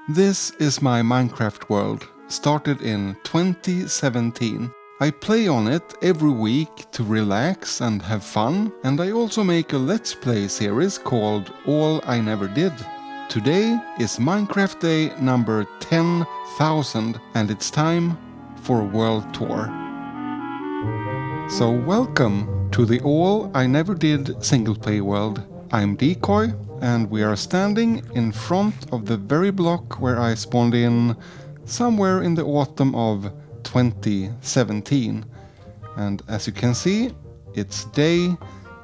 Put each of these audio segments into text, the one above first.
This is my Minecraft world, started in 2017. I play on it every week to relax and have fun, and I also make a Let's Play series called All I Never Did. Today is Minecraft Day number 10,000 and it's time for a world tour. So welcome to the All I Never Did single play world. I'm DiiKoj and we are standing in front of the very block where I spawned in somewhere in the autumn of 2017. And as you can see, it's day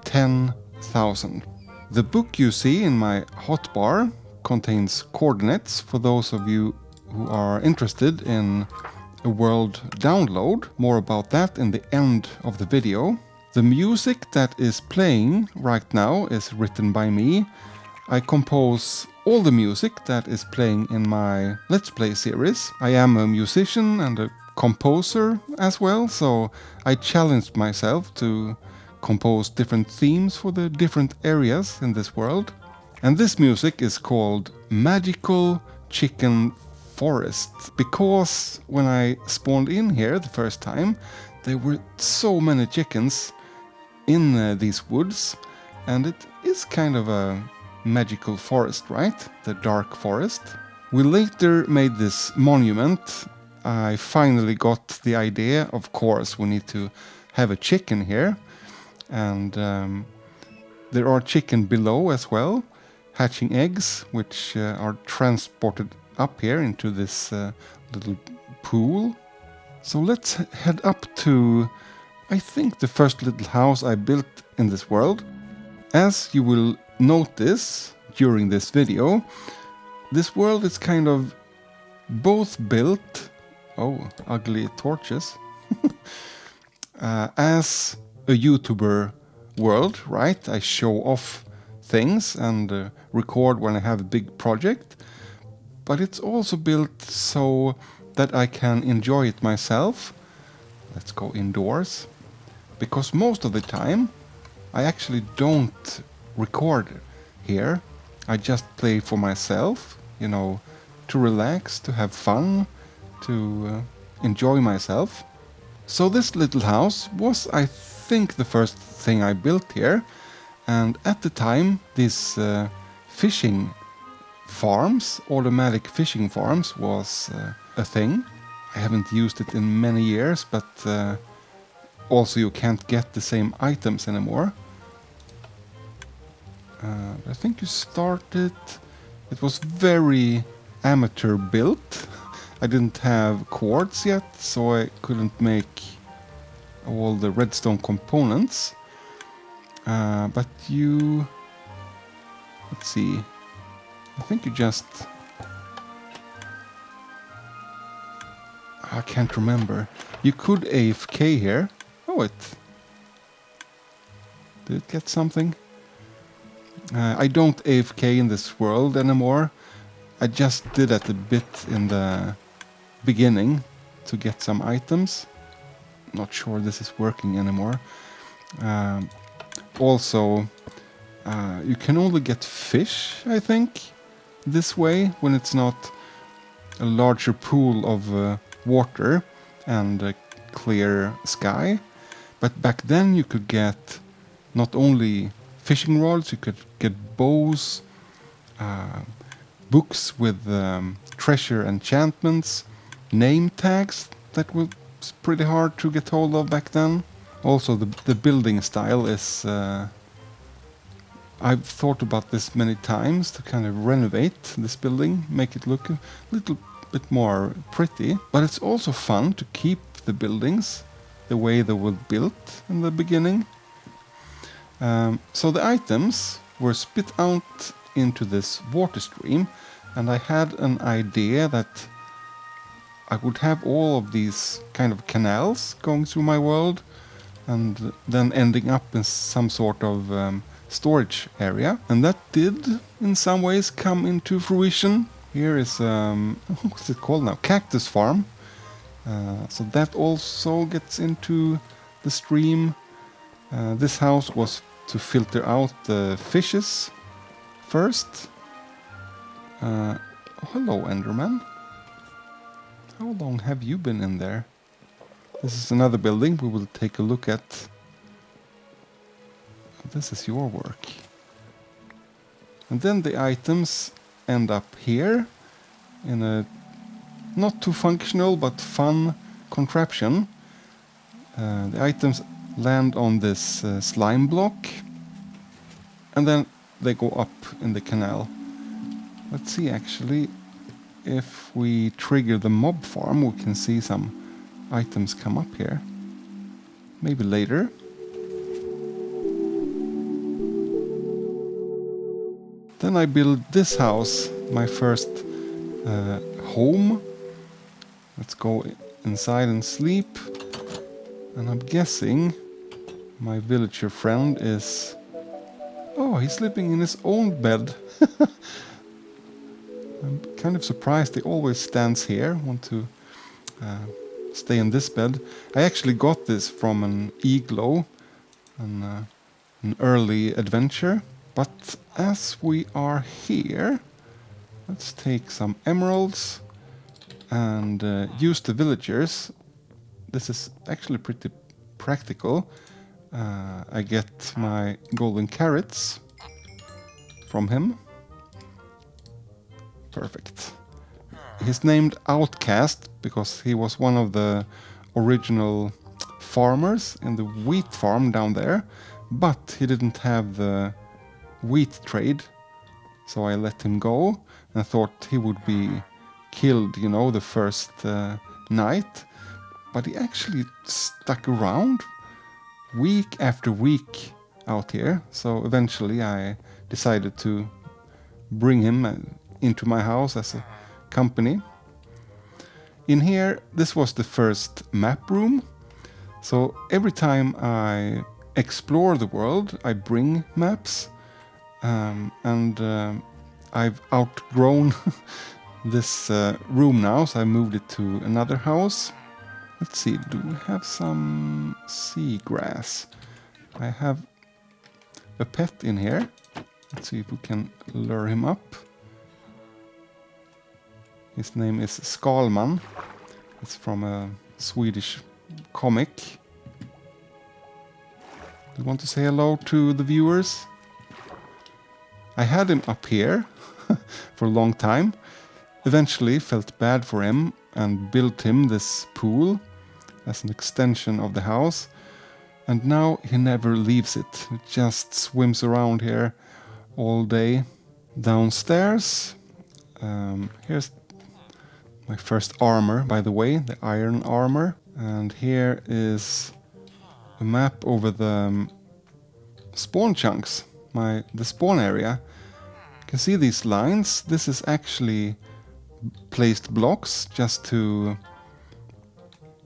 10,000. The book you see in my hotbar contains coordinates for those of you who are interested in a world download. More about that in the end of the video. The music that is playing right now is written by me. I compose all the music that is playing in my Let's Play series. I am a musician and a composer as well, so I challenged myself to compose different themes for the different areas in this world. And this music is called Magical Chicken Forest, because when I spawned in here the first time, there were so many chickens in these woods, and it is kind of a magical forest, right? The dark forest. We later made this monument. I finally got the idea, of course, we need to have a chicken here, and there are chicken below as well, hatching eggs, which are transported up here into this little pool. So let's head up to, I think, the first little house I built in this world. As you will notice during this video, this world is kind of both built, oh, ugly torches, as a YouTuber world, right? I show off things and record when I have a big project, but it's also built so that I can enjoy it myself. Let's go indoors, because most of the time I actually don't record here. I just play for myself, you know, to relax, to have fun, to enjoy myself. So this little house was, I think, the first thing I built here. And at the time, these fishing farms, automatic fishing farms, was a thing. I haven't used it in many years, but also you can't get the same items anymore. I think you started, it was very amateur built. I didn't have quartz yet, so I couldn't make all the redstone components. But you, let's see, I think you just, I can't remember. You could AFK here. Oh, did it get something? I don't AFK in this world anymore. I just did that a bit in the beginning to get some items. Not sure this is working anymore. Also, you can only get fish, I think, this way when it's not a larger pool of water and a clear sky. But back then you could get not only fishing rods, you could get bows, books with treasure enchantments, name tags that was pretty hard to get hold of back then. Also the building style is, I've thought about this many times to kind of renovate this building, make it look a little bit more pretty, but it's also fun to keep the buildings the way they were built in the beginning. So the items were spit out into this water stream, and I had an idea that I would have all of these kind of canals going through my world and then ending up in some sort of storage area. And that did in some ways come into fruition. Here is, what's it called now? Cactus farm. So that also gets into the stream. This house was to filter out the fishes first. Oh, hello, Enderman. How long have you been in there? This is another building we will take a look at. This is your work. And then the items end up here in a not too functional but fun contraption. The items land on this slime block and then they go up in the canal. Let's see actually if we trigger the mob farm we can see some items come up here. Maybe later. Then I build this house, my first home. Let's go inside and sleep. And I'm guessing my villager friend is... Oh, he's sleeping in his own bed. I'm kind of surprised he always stands here. Want to stay in this bed. I actually got this from an igloo, an early adventure. But as we are here, let's take some emeralds and use the villagers. This is actually pretty practical. I get my golden carrots from him. Perfect. He's named Outcast because he was one of the original farmers in the wheat farm down there, but he didn't have the wheat trade, so I let him go and thought he would be killed, you know, the first night. But he actually stuck around week after week out here, so eventually I decided to bring him into my house as a company. In here, this was the first map room, so every time I explore the world I bring maps. I've outgrown this room now, so I moved it to another house. Let's see, do we have some seagrass? I have a pet in here. Let's see if we can lure him up. His name is Skalman. It's from a Swedish comic. Do you want to say hello to the viewers? I had him up here for a long time. Eventually felt bad for him and built him this pool as an extension of the house. And now he never leaves it. He just swims around here all day. Downstairs, here's my first armor, by the way, the iron armor. And here is a map over the spawn chunks. The spawn area. You can see these lines. This is actually placed blocks just to,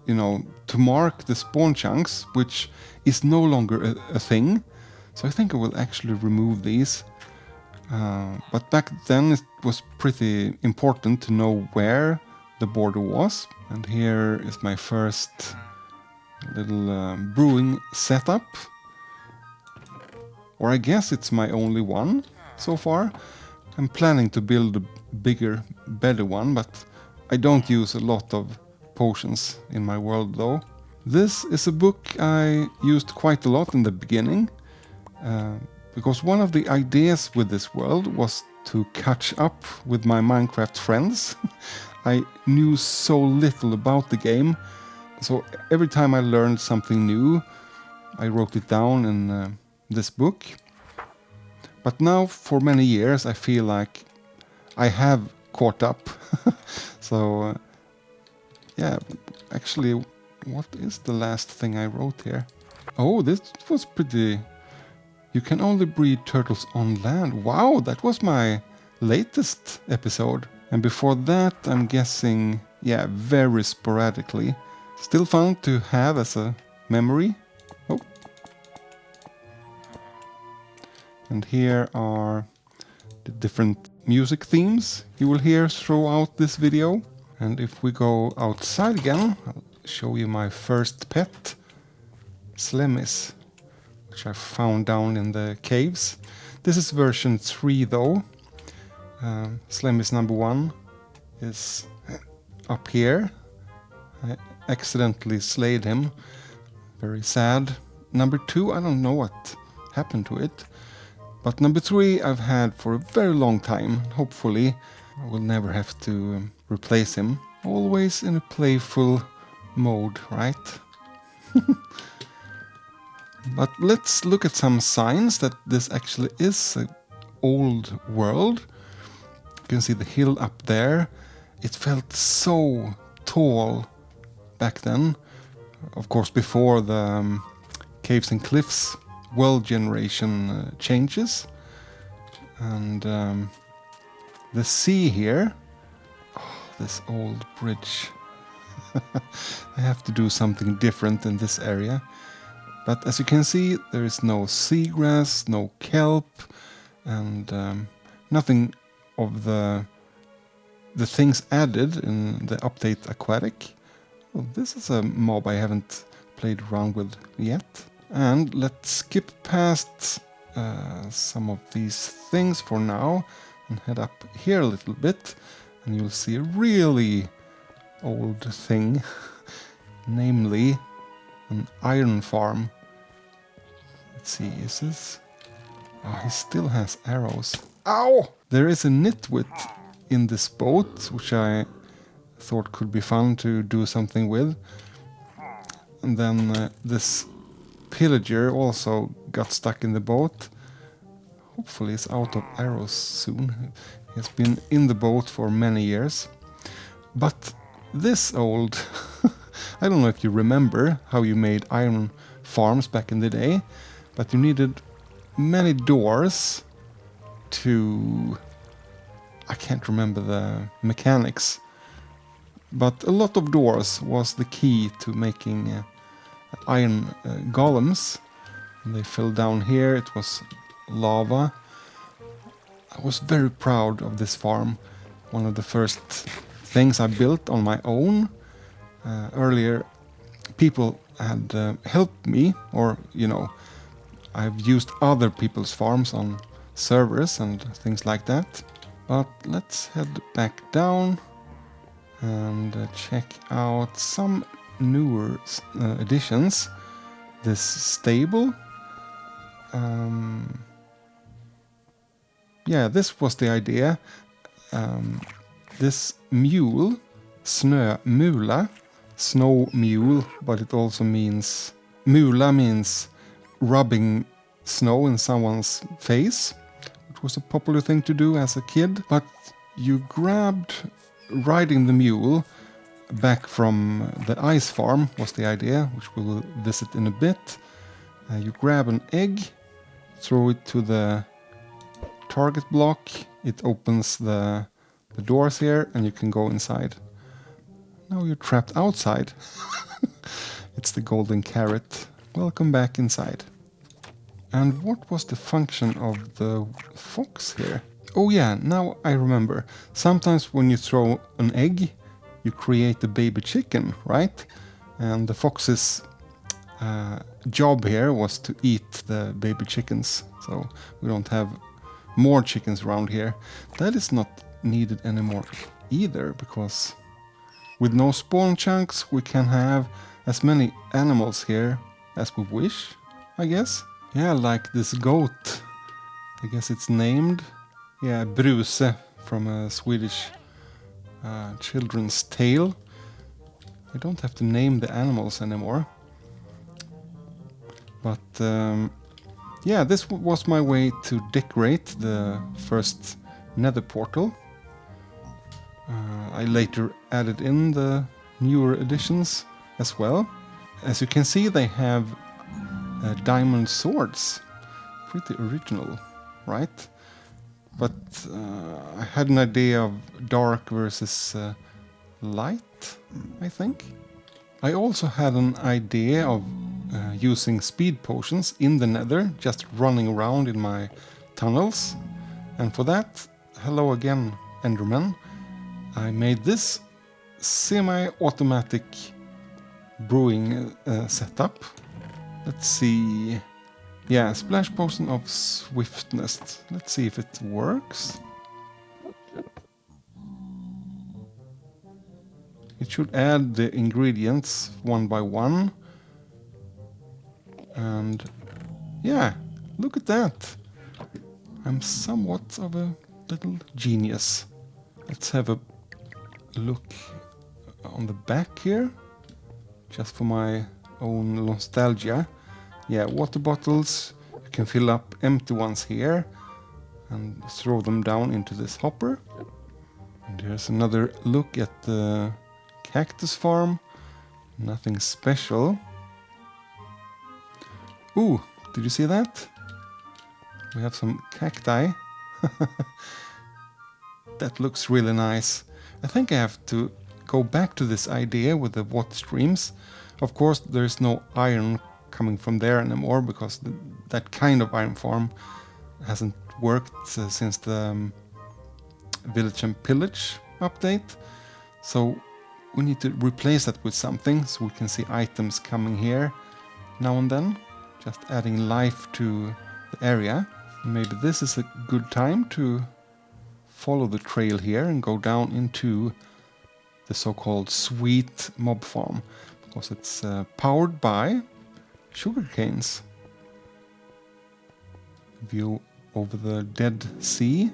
you know, to mark the spawn chunks, which is no longer a thing. So I think I will actually remove these. But back then it was pretty important to know where the border was. And here is my first little brewing setup. Or I guess it's my only one so far. I'm planning to build a bigger, better one, but I don't use a lot of potions in my world though. This is a book I used quite a lot in the beginning, because one of the ideas with this world was to catch up with my Minecraft friends. I knew so little about the game, so every time I learned something new, I wrote it down in this book. But now for many years I feel like I have caught up. So yeah, actually, what is the last thing I wrote here? Oh, this was pretty... You can only breed turtles on land. Wow, that was my latest episode. And before that, I'm guessing, yeah, very sporadically. Still fun to have as a memory. Oh. And here are the different music themes you will hear throughout this video. And if we go outside again, I'll show you my first pet, Slemmis, which I found down in the caves. This is version 3 though. Slemmis number 1. is up here. I accidentally slayed him. Very sad. Number 2, I don't know what happened to it. But number 3 I've had for a very long time. Hopefully I will never have to replace him. Always in a playful mode, right? But let's look at some signs that this actually is an old world. You can see the hill up there. It felt so tall back then. Of course, before the caves and cliffs world generation changes. And the sea here. Oh, this old bridge. I have to do something different in this area. But as you can see, there is no seagrass, no kelp, and nothing of the things added in the update Aquatic. Well, this is a mob I haven't played around with yet. And let's skip past some of these things for now and head up here a little bit, and you'll see a really old thing, namely an iron farm. Let's see, is this? Oh, he still has arrows. Ow! There is a nitwit in this boat, which I thought could be fun to do something with. And then this pillager also got stuck in the boat. Hopefully he's out of arrows soon. He has been in the boat for many years. But this old... I don't know if you remember how you made iron farms back in the day, but you needed many doors to... I can't remember the mechanics, but a lot of doors was the key to making iron golems. And they fell down here, it was lava. I was very proud of this farm. One of the first things I built on my own. Earlier, people had helped me, or, you know, I've used other people's farms on servers and things like that. But let's head back down and check out some newer additions. This stable. Yeah, this was the idea. This mule, snömula, snow mule, but it also means... Mula means rubbing snow in someone's face. It was a popular thing to do as a kid, but you grabbed riding the mule back from the ice farm was the idea, which we will visit in a bit. You grab an egg, throw it to the target block, it opens the doors here and you can go inside. Now you're trapped outside. It's the golden carrot. Welcome back inside. And what was the function of the fox here? Oh yeah, now I remember. Sometimes when you throw an egg, you create a baby chicken, right? And the fox's job here was to eat the baby chickens. So we don't have more chickens around here. That is not needed anymore either, because with no spawn chunks we can have as many animals here as we wish, I guess. Yeah, like this goat. I guess it's named. Yeah, Bruse from a Swedish children's tale. I don't have to name the animals anymore. But yeah, this was my way to decorate the first Nether portal. I later added in the newer additions as well. As you can see, they have diamond swords. Pretty original, right? But I had an idea of dark versus light, I think. I also had an idea of using speed potions in the Nether, just running around in my tunnels. And for that, hello again, Enderman. I made this semi-automatic brewing setup. Let's see. Yeah, splash potion of swiftness. Let's see if it works. It should add the ingredients one by one. And yeah, look at that. I'm somewhat of a little genius. Let's have a look on the back here, just for my own nostalgia. Yeah, water bottles, you can fill up empty ones here and throw them down into this hopper. And here's another look at the cactus farm. Nothing special. Ooh, did you see that? We have some cacti. That looks really nice. I think I have to go back to this idea with the water streams. Of course, there's no iron coming from there anymore because that kind of iron farm hasn't worked since the Village and Pillage update. So we need to replace that with something so we can see items coming here now and then. Just adding life to the area. Maybe this is a good time to follow the trail here and go down into the so-called sweet mob farm, because it's powered by sugar canes. View over the Dead Sea.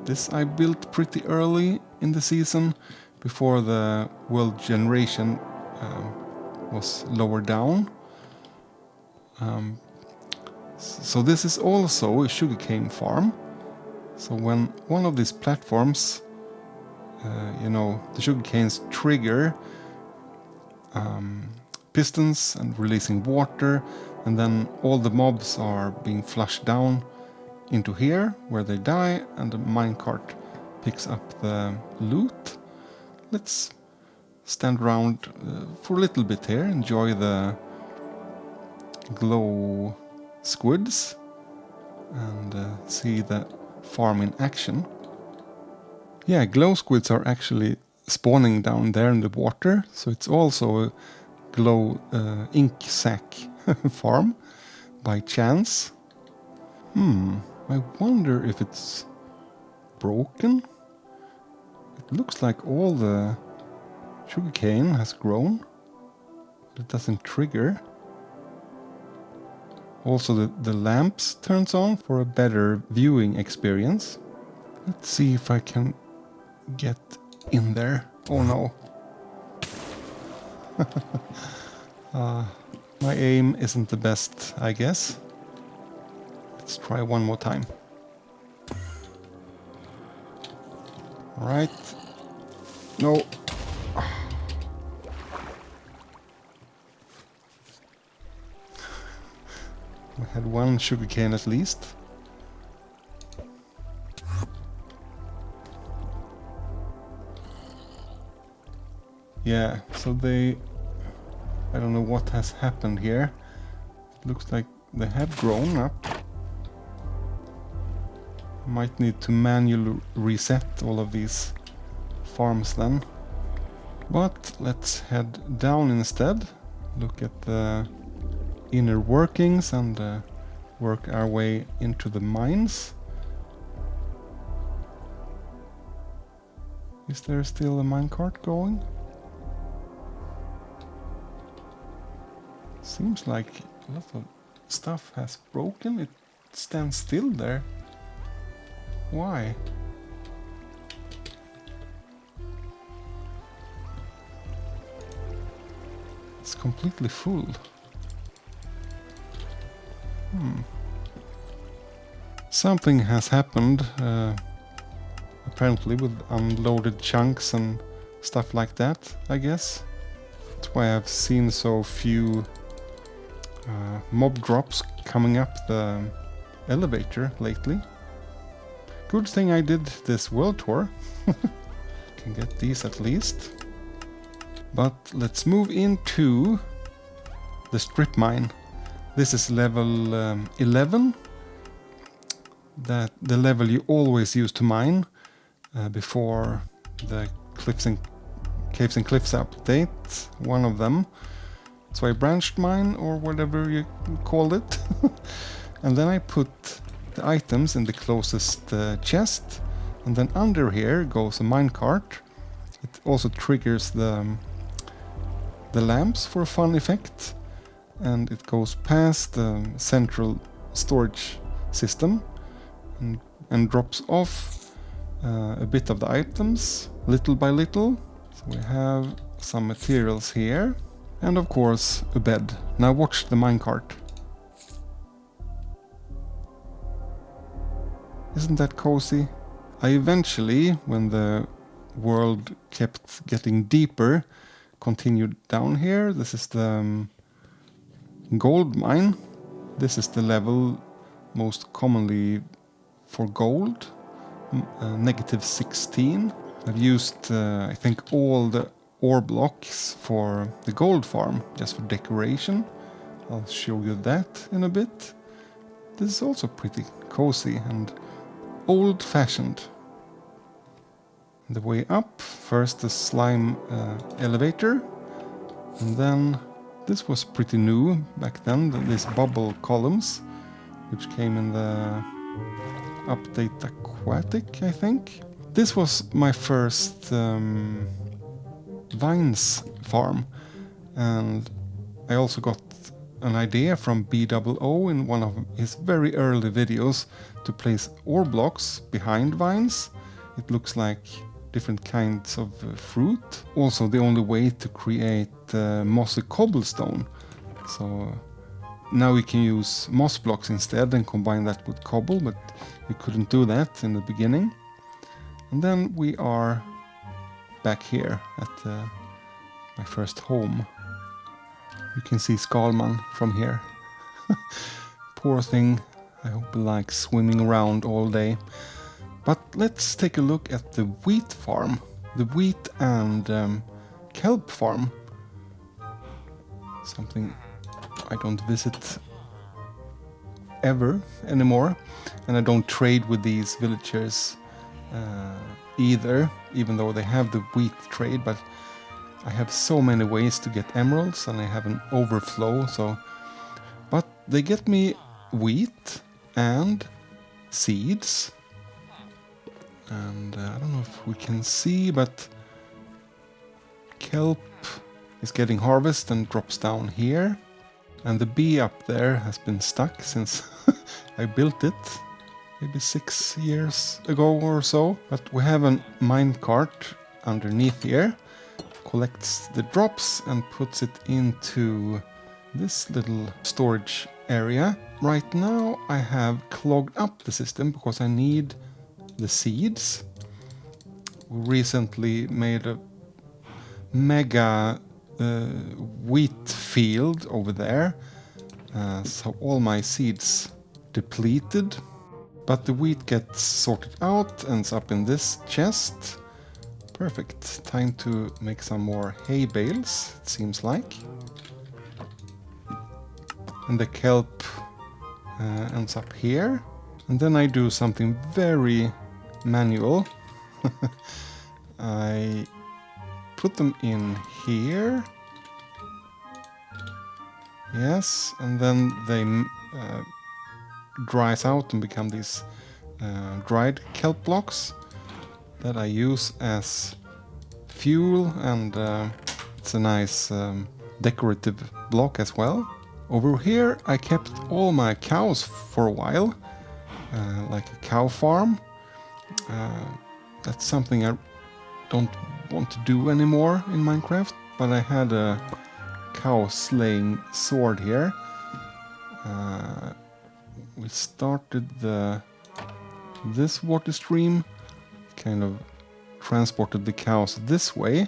This I built pretty early in the season, before the world generation was lower down. So this is also a sugarcane farm. So when one of these platforms, the sugarcanes trigger pistons and releasing water, and then all the mobs are being flushed down into here where they die, and the minecart picks up the loot. Let's stand around for a little bit here, enjoy the glow squids and see the farm in action. Yeah, glow squids are actually spawning down there in the water, so it's also a glow ink sac farm by chance. I wonder if it's broken. It looks like all the sugarcane has grown, but it doesn't trigger. Also the lamps turns on for a better viewing experience. Let's see if I can get in there. Oh no. My aim isn't the best, I guess. Let's try one more time. Alright. No. We had one sugarcane at least. Yeah, so I don't know what has happened here. It looks like they have grown up. Might need to manually reset all of these farms then. But let's head down instead. Look at the inner workings and work our way into the mines. Is there still a minecart going? Seems like a lot of stuff has broken. It stands still there. Why? It's completely full. Something has happened, apparently, with unloaded chunks and stuff like that, I guess. That's why I've seen so few mob drops coming up the elevator lately. Good thing I did this world tour. Can get these at least. But let's move into the strip mine. This is level 11. The level you always use to mine before the Caves and Cliffs update. One of them. So I branched mine, or whatever you called it. And then I put the items in the closest chest. And then under here goes a minecart. It also triggers the lamps for a fun effect, and it goes past the central storage system and drops off a bit of the items little by little. So we have some materials here, and of course a bed. Now watch the minecart. Isn't that cozy? I eventually, when the world kept getting deeper, continued down here. This is the gold mine. This is the level most commonly for gold, -16. I've used, I think, all the ore blocks for the gold farm, just for decoration. I'll show you that in a bit. This is also pretty cozy and old-fashioned. The way up, first the slime elevator, and then this was pretty new back then, these bubble columns, which came in the update Aquatic, I think. This was my first vines farm, and I also got an idea from BOO in one of his very early videos to place ore blocks behind vines. It looks like different kinds of fruit. Also the only way to create mossy cobblestone. So now we can use moss blocks instead and combine that with cobble, but we couldn't do that in the beginning. And then we are back here at my first home. You can see Skalman from here. Poor thing, I hope he likes swimming around all day. But let's take a look at the wheat farm, the wheat and kelp farm. Something I don't visit ever anymore, and I don't trade with these villagers either, even though they have the wheat trade, but I have so many ways to get emeralds and I have an overflow, so... But they get me wheat and seeds. And I don't know if we can see, but kelp is getting harvested and drops down here. And the bee up there has been stuck since I built it, maybe 6 years ago or so. But we have a minecart underneath here, collects the drops and puts it into this little storage area. Right now I have clogged up the system because I need the seeds. We recently made a mega wheat field over there, so all my seeds depleted, but the wheat gets sorted out, ends up in this chest. Perfect, time to make some more hay bales, it seems like. And the kelp ends up here, and then I do something very manual. I put them in here. Yes, and then they dries out and become these dried kelp blocks that I use as fuel, and it's a nice decorative block as well. Over here I kept all my cows for a while, like a cow farm. That's something I don't want to do anymore in Minecraft, but I had a cow slaying sword here. We started this water stream, kind of transported the cows this way,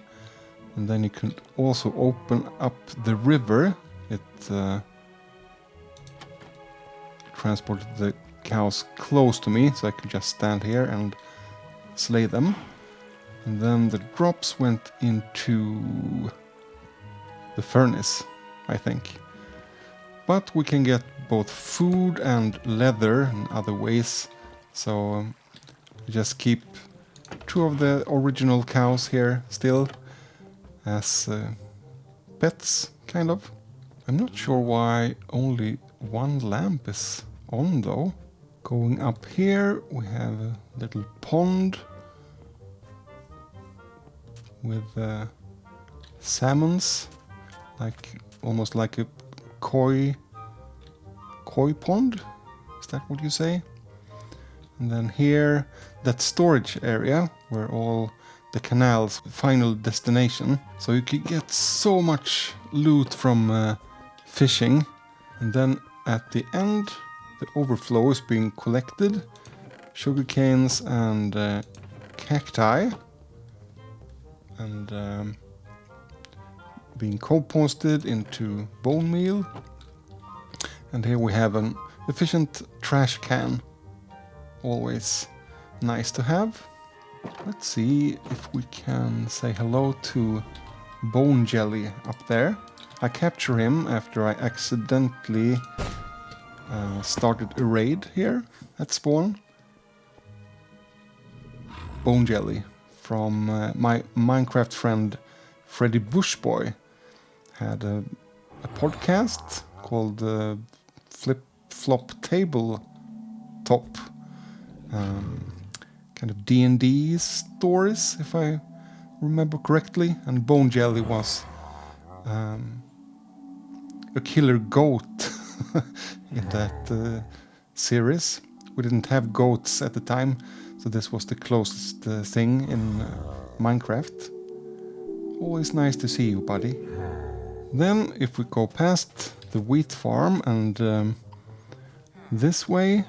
and then you could also open up the river. It transported the cows close to me, so I could just stand here and slay them. And then the drops went into the furnace, I think. But we can get both food and leather in other ways, so just keep 2 of the original cows here still as pets, kind of. I'm not sure why only 1 lamp is on though. Going up here we have a little pond with salmons, like almost like a koi pond. Is that what you say? And then here, that storage area where all the canal's final destination. So you can get so much loot from fishing. And then at the end, the overflow is being collected. Sugar canes and cacti. And being composted into bone meal. And here we have an efficient trash can. Always nice to have. Let's see if we can say hello to Bonejelly up there. I capture him after I accidentally started a raid here at spawn. Bonejelly from my Minecraft friend Freddy Bushboy had a podcast called Flip Flop Table Top. Kind of D&D stories, if I remember correctly. And Bonejelly was a killer goat in that series. We didn't have goats at the time, so this was the closest thing in Minecraft. Always nice to see you, buddy. Then, if we go past the wheat farm and this way,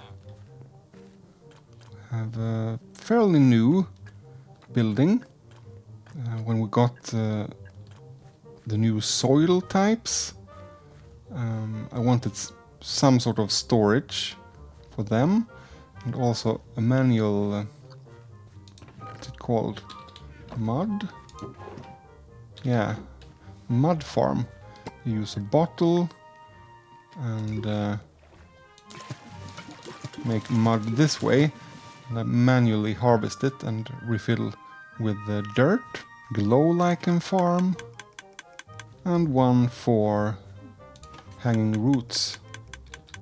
have a fairly new building. When we got the new soil types, I wanted some sort of storage for them, and also a manual, what's it called? Mud? Yeah, mud farm. You use a bottle and make mud this way. And I manually harvest it and refill with the dirt. Glow lichen farm. And one for hanging roots.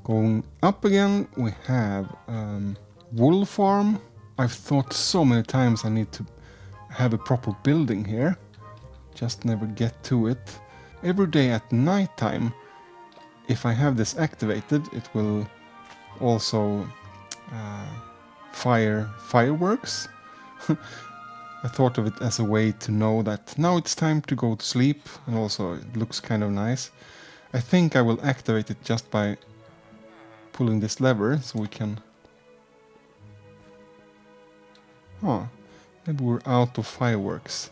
Going up again, we have wool farm. I've thought so many times I need to have a proper building here. Just never get to it. Every day at night time, if I have this activated, it will also fire fireworks. I thought of it as a way to know that now it's time to go to sleep, and also it looks kind of nice. I think I will activate it just by pulling this lever so we can... maybe we're out of fireworks.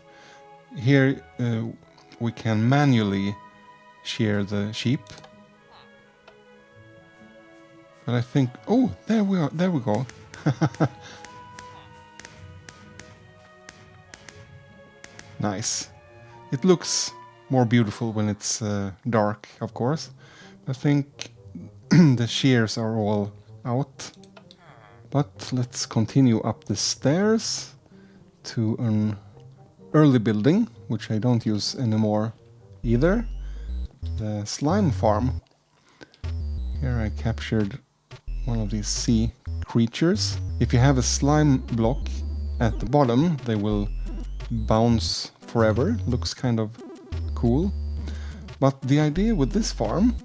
Here we can manually shear the sheep. But I think... Oh, there we are. There we go. Nice. It looks more beautiful when it's dark, of course. I think the shears are all out. But let's continue up the stairs to an early building, which I don't use anymore either. The slime farm. Here I captured one of these sea creatures. If you have a slime block at the bottom, they will bounce forever. Looks kind of cool. But the idea with this farm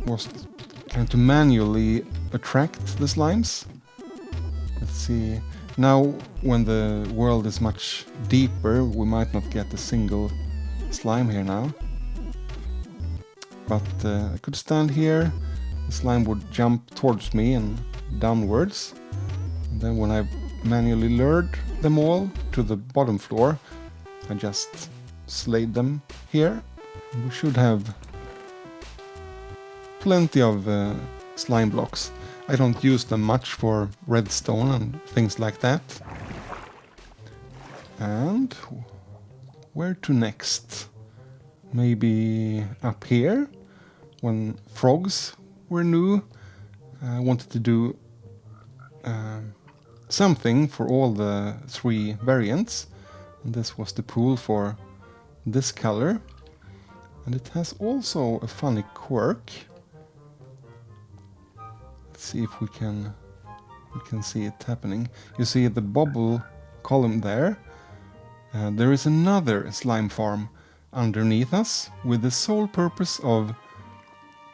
was kind of to manually attract the slimes. Let's see. Now, when the world is much deeper, we might not get a single slime here now. But I could stand here, the slime would jump towards me and downwards. And then when I manually lured them all to the bottom floor, I just slayed them here. We should have plenty of slime blocks. I don't use them much for redstone and things like that. And where to next? Maybe up here? When frogs were new, I wanted to do something for all the 3 variants. And this was the pool for this color. And it has also a funny quirk. Let's see if we can see it happening. You see the bubble column there. There is another slime farm underneath us with the sole purpose of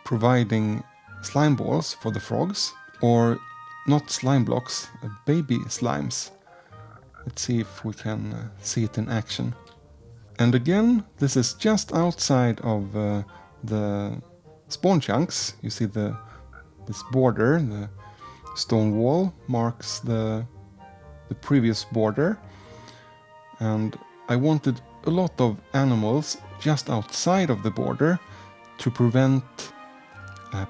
providing slime balls for the frogs, or not slime blocks, baby slimes. Let's see if we can see it in action. And again, this is just outside of the spawn chunks. You see this border, the stone wall marks the previous border. And I wanted a lot of animals just outside of the border to prevent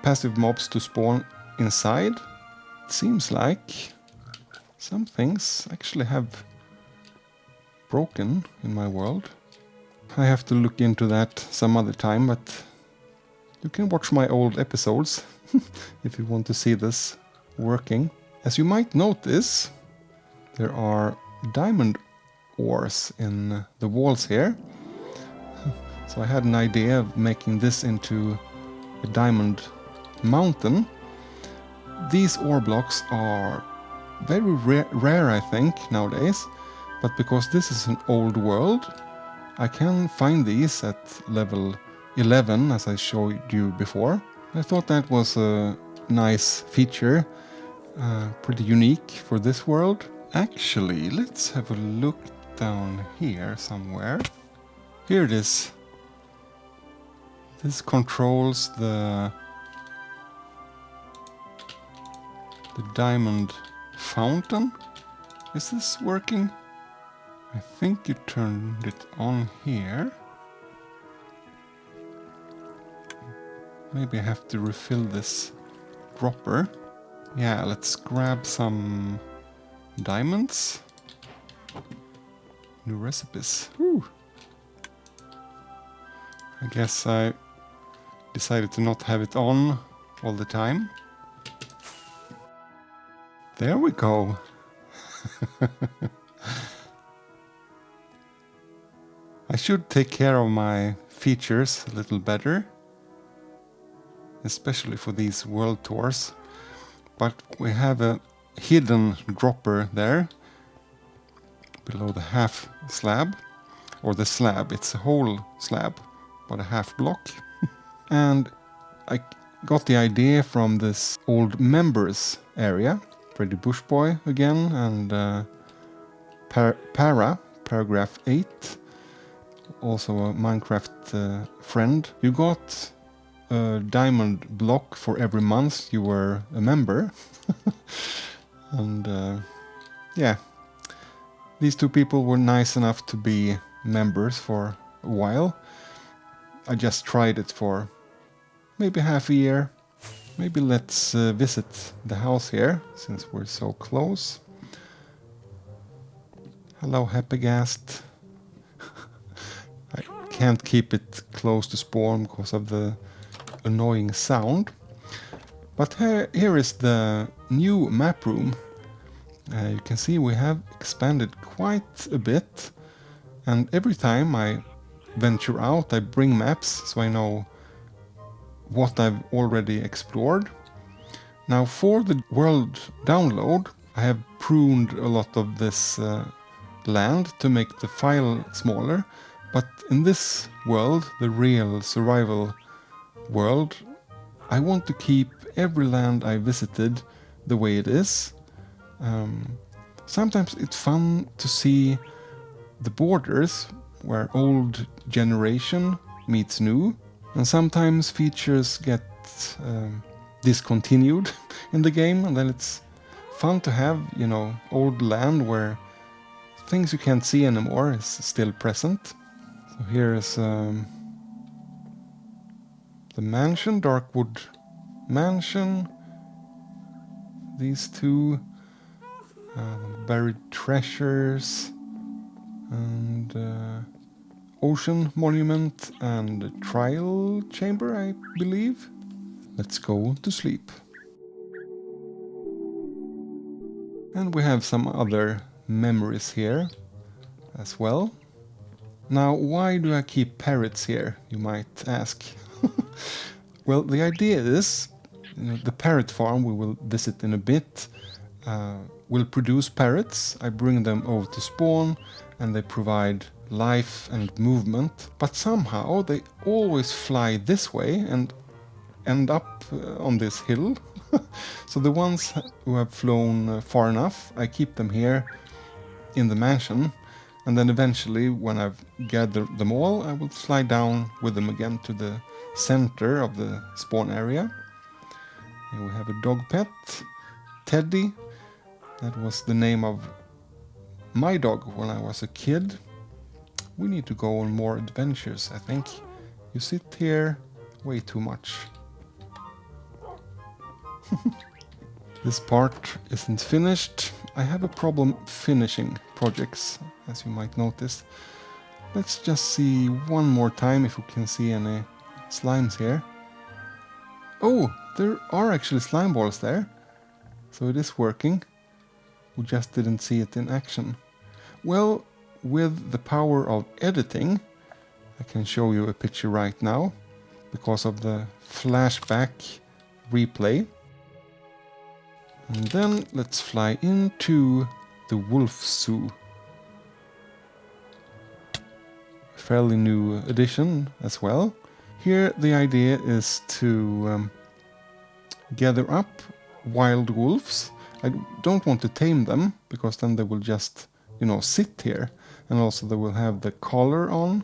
passive mobs to spawn inside. It seems like some things actually have broken in my world. I have to look into that some other time, but you can watch my old episodes if you want to see this working. As you might notice, there are diamond ores in the walls here. So I had an idea of making this into a diamond mountain. These ore blocks are very rare, I think, nowadays. But because this is an old world, I can find these at level 11, as I showed you before. I thought that was a nice feature, pretty unique for this world. Actually, let's have a look down here somewhere. Here it is. This controls the diamond fountain. Is this working? I think you turned it on here. Maybe I have to refill this dropper. Yeah, let's grab some diamonds. New recipes. Whew. I guess I decided to not have it on all the time. There we go. I should take care of my features a little better, especially for these world tours. But we have a hidden dropper there below the half slab, or the slab. It's a whole slab, but a half block. And I got the idea from this old members area. Freddy Bushboy again, and paragraph 8, also a Minecraft friend. You got a diamond block for every month you were a member. And yeah, these two people were nice enough to be members for a while. I just tried it for maybe half a year. Maybe let's visit the house here, since we're so close. Hello, Happygast. I can't keep it close to spawn because of the annoying sound. But here is the new map room. You can see we have expanded quite a bit. And every time I venture out, I bring maps so I know what I've already explored. Now for the world download, I have pruned a lot of this land to make the file smaller, but in this world, the real survival world, I want to keep every land I visited the way it is. Sometimes it's fun to see the borders where old generation meets new, and sometimes features get discontinued in the game, and then it's fun to have, you know, old land where things you can't see anymore is still present. So here is the mansion, Darkwood Mansion. These two buried treasures, and ocean monument, and trial chamber, I believe. Let's go to sleep. And we have some other memories here as well. Now, why do I keep parrots here, you might ask? Well, the idea is, you know, the parrot farm we will visit in a bit. will produce parrots. I bring them over to spawn and they provide life and movement, but somehow they always fly this way and end up on this hill. So the ones who have flown far enough, I keep them here in the mansion, and then eventually when I've gathered them all, I will fly down with them again to the center of the spawn area. Here we have a dog pet, Teddy. That was the name of my dog when I was a kid. We need to go on more adventures, I think. You sit here way too much. This part isn't finished. I have a problem finishing projects, as you might notice. Let's just see one more time if we can see any slimes here. Oh, there are actually slime balls there. So it is working. We just didn't see it in action. Well, with the power of editing, I can show you a picture right now because of the flashback replay. And then let's fly into the wolf zoo. Fairly new addition as well. Here the idea is to gather up wild wolves. I don't want to tame them because then they will just, you know, sit here, and also they will have the collar on.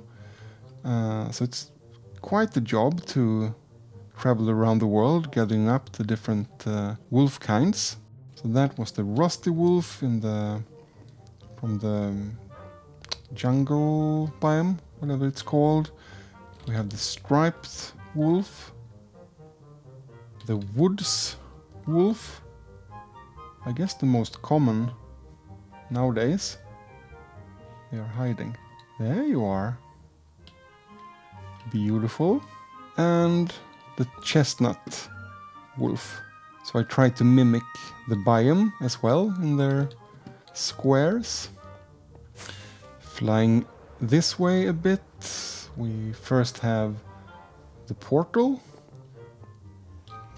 So it's quite a job to travel around the world gathering up the different wolf kinds. So that was the rusty wolf from the jungle biome, whatever it's called. We have the striped wolf, the woods wolf, I guess the most common nowadays. They are hiding. There you are. Beautiful. And the chestnut wolf. So I tried to mimic the biome as well in their squares. Flying this way a bit, we first have the portal.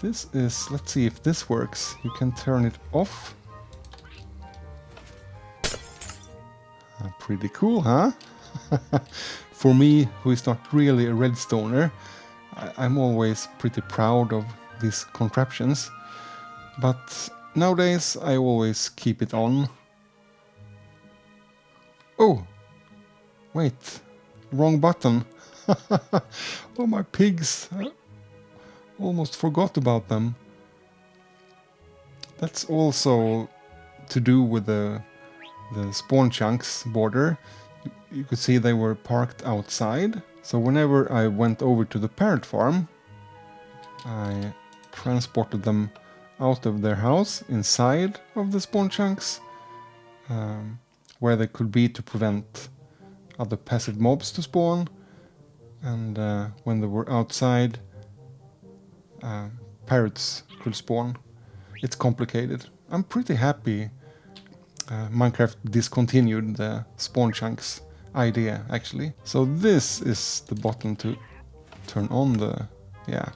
This is, let's see if this works. You can turn it off. Pretty cool, huh? For me, who is not really a redstoner, I'm always pretty proud of these contraptions. But nowadays I always keep it on. Oh! Wait, wrong button. Oh, my pigs. I almost forgot about them. That's also to do with the spawn chunks border. You could see they were parked outside. So whenever I went over to the parrot farm, I transported them out of their house inside of the spawn chunks, where they could be to prevent other passive mobs to spawn. And when they were outside, parrots could spawn. It's complicated. I'm pretty happy Minecraft discontinued the spawn chunks idea, actually. So this is the button to turn on the... yeah.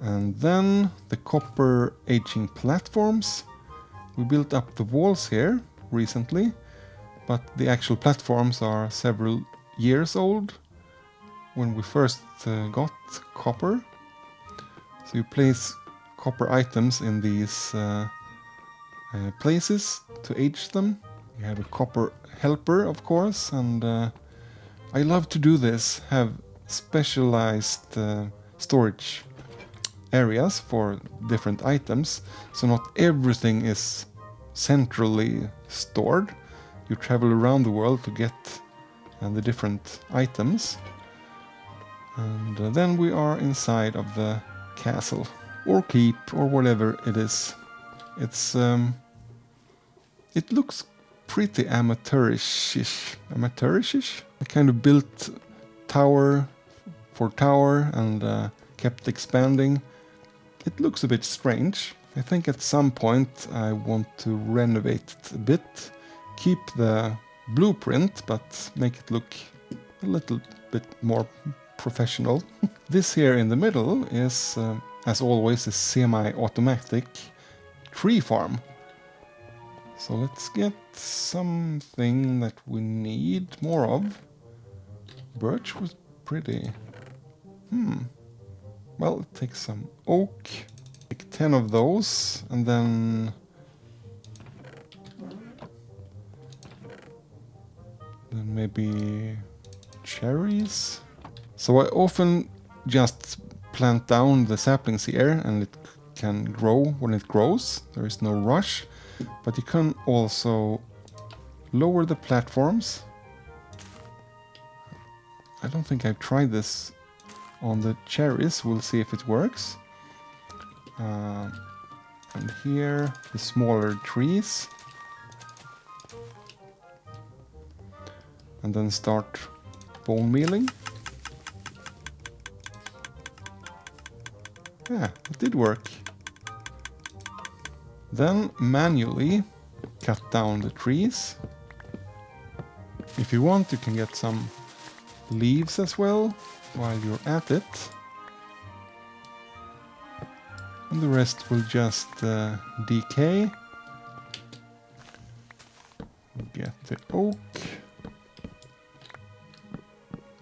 And then the copper aging platforms. We built up the walls here recently, but the actual platforms are several years old when we first got copper. So you place copper items in these places to age them. We have a copper helper, of course, and I love to do this, have specialized storage areas for different items, so not everything is centrally stored. You travel around the world to get the different items. And then we are inside of the castle, or keep, or whatever it is. It's it looks pretty amateurish. I kind of built tower for tower and kept expanding. It looks a bit strange. I think at some point I want to renovate it a bit, keep the blueprint, but make it look a little bit more professional. This here in the middle is, as always, a semi-automatic tree farm. So let's get something that we need more of. Birch was pretty. Well, take some oak. Take 10 of those, and then maybe cherries. So I often just plant down the saplings here, and it can grow when it grows. There is no rush, but you can also lower the platforms. I don't think I've tried this on the cherries. We'll see if it works. And here the smaller trees. And then start bone mealing. Yeah, it did work. Then manually cut down the trees. If you want, you can get some leaves as well while you're at it. And the rest will just decay. We'll get the oak.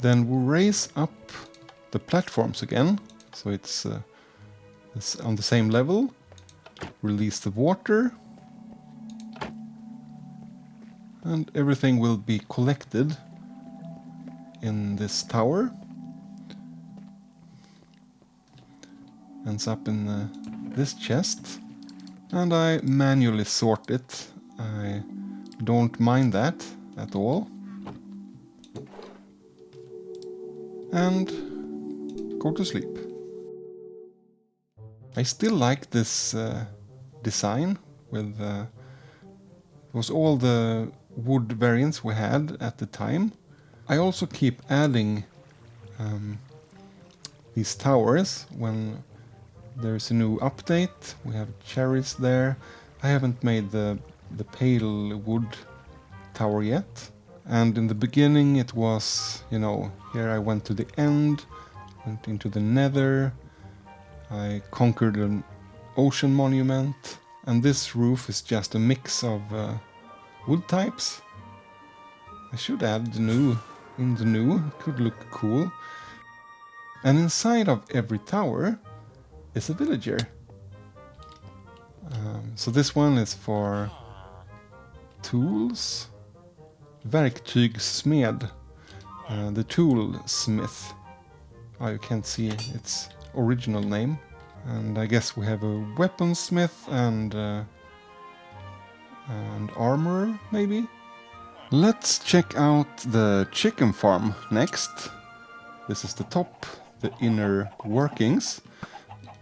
Then we'll raise up the platforms again, so it's on the same level. Release the water. And everything will be collected in this tower. Ends up in this chest. And I manually sort it. I don't mind that at all. And go to sleep. I still like this design with it was all the wood variants we had at the time. I also keep adding these towers when there's a new update. We have cherries there. I haven't made the pale wood tower yet. And in the beginning it was, you know, here I went to the end, went into the Nether, I conquered an ocean monument, and this roof is just a mix of wood types. I should add the new in the new, it could look cool. And inside of every tower is a villager. So this one is for tools. Verktygssmed, the toolsmith. Oh, you can't see its original name. And I guess we have a weaponsmith and armorer, maybe? Let's check out the chicken farm next. This is the top, the inner workings.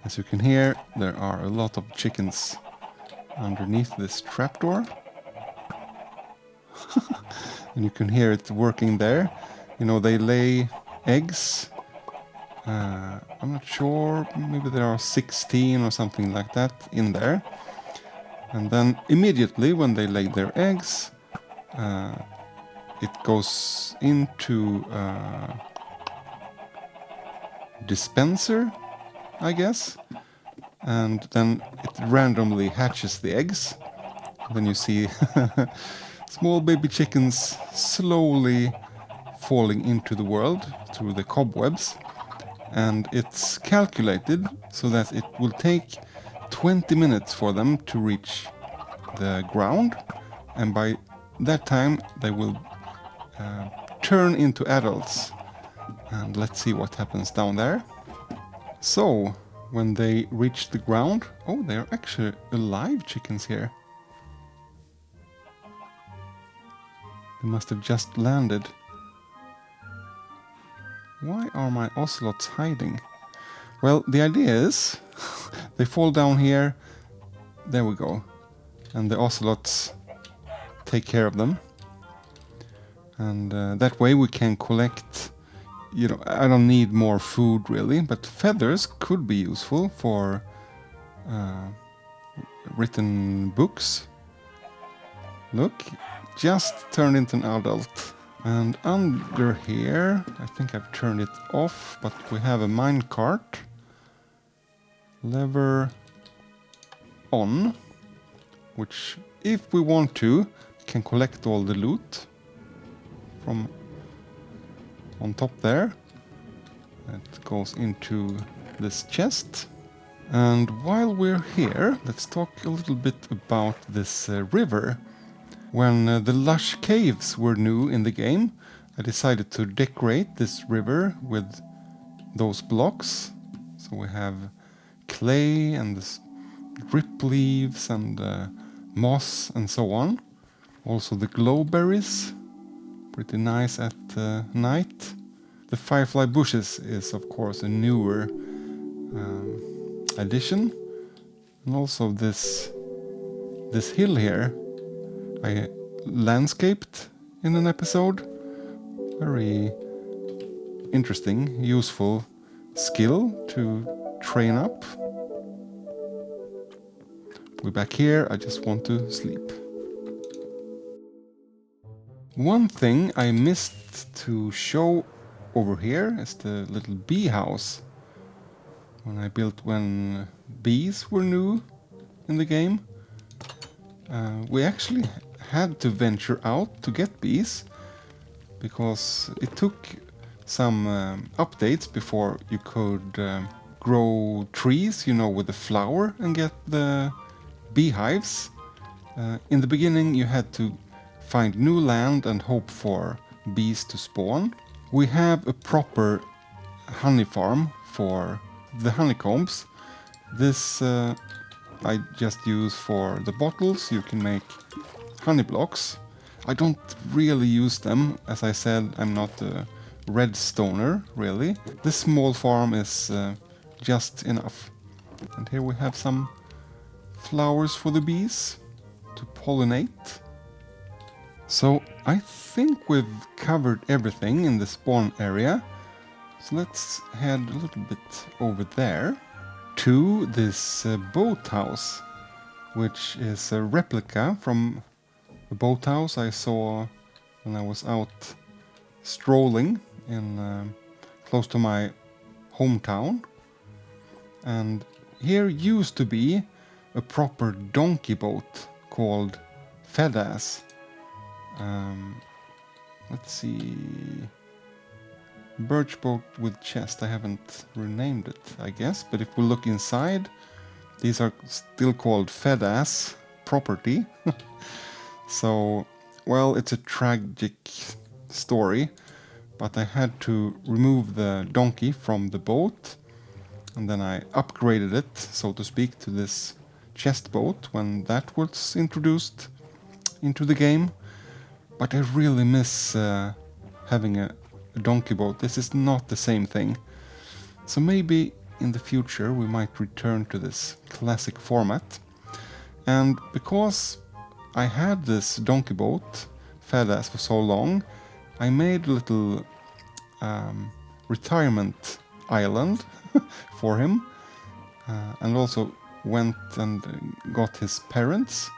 As you can hear, there are a lot of chickens underneath this trapdoor. And you can hear it working there. You know, they lay eggs. I'm not sure, maybe there are 16 or something like that in there. And then immediately when they lay their eggs, it goes into a dispenser, I guess. And then it randomly hatches the eggs. Then you see small baby chickens slowly falling into the world through the cobwebs. And it's calculated so that it will take 20 minutes for them to reach the ground. And by that time they will turn into adults. And let's see what happens down there. So, when they reach the ground... Oh, they're actually alive chickens here. They must have just landed. Why are my ocelots hiding? Well, the idea is they fall down here. There we go. And the ocelots take care of them. And that way we can collect... You know, I don't need more food really, but feathers could be useful for written books. Look, just turned into an adult. And under here, I think I've turned it off, but we have a minecart. Lever on, which if we want to, we can collect all the loot from on top there. It goes into this chest. And while we're here, let's talk a little bit about this river. When the Lush caves were new in the game, I decided to decorate this river with those blocks. So we have clay and this drip leaves and moss and so on. Also the glowberries, pretty nice at night. The firefly bushes is of course a newer addition. And also this hill here I landscaped in an episode. Very interesting, useful skill to train up. We're back here, I just want to sleep. One thing I missed to show over here is the little bee house. When I built when bees were new in the game. We actually had to venture out to get bees because it took some updates before you could grow trees, you know, with the flower and get the beehives. In the beginning you had to find new land and hope for bees to spawn. We have a proper honey farm for the honeycombs. This I just use for the bottles. You can make honey blocks. I don't really use them. As I said, I'm not a redstoner, really. This small farm is just enough. And here we have some flowers for the bees to pollinate. So I think we've covered everything in the spawn area. So let's head a little bit over there to this boathouse, which is a replica from a boathouse I saw when I was out strolling in close to my hometown. And here used to be a proper donkey boat called FedAss. Let's see. Birch boat with chest. I haven't renamed it, I guess. But if we look inside, these are still called FedAss property. So, well, it's a tragic story. But I had to remove the donkey from the boat. And then I upgraded it, so to speak, to this chest boat when that was introduced into the game. But I really miss having a donkey boat. This is not the same thing. So maybe in the future we might return to this classic format. And because I had this donkey boat, FedAss, for so long, I made a little retirement island for him. And also went and got his parents.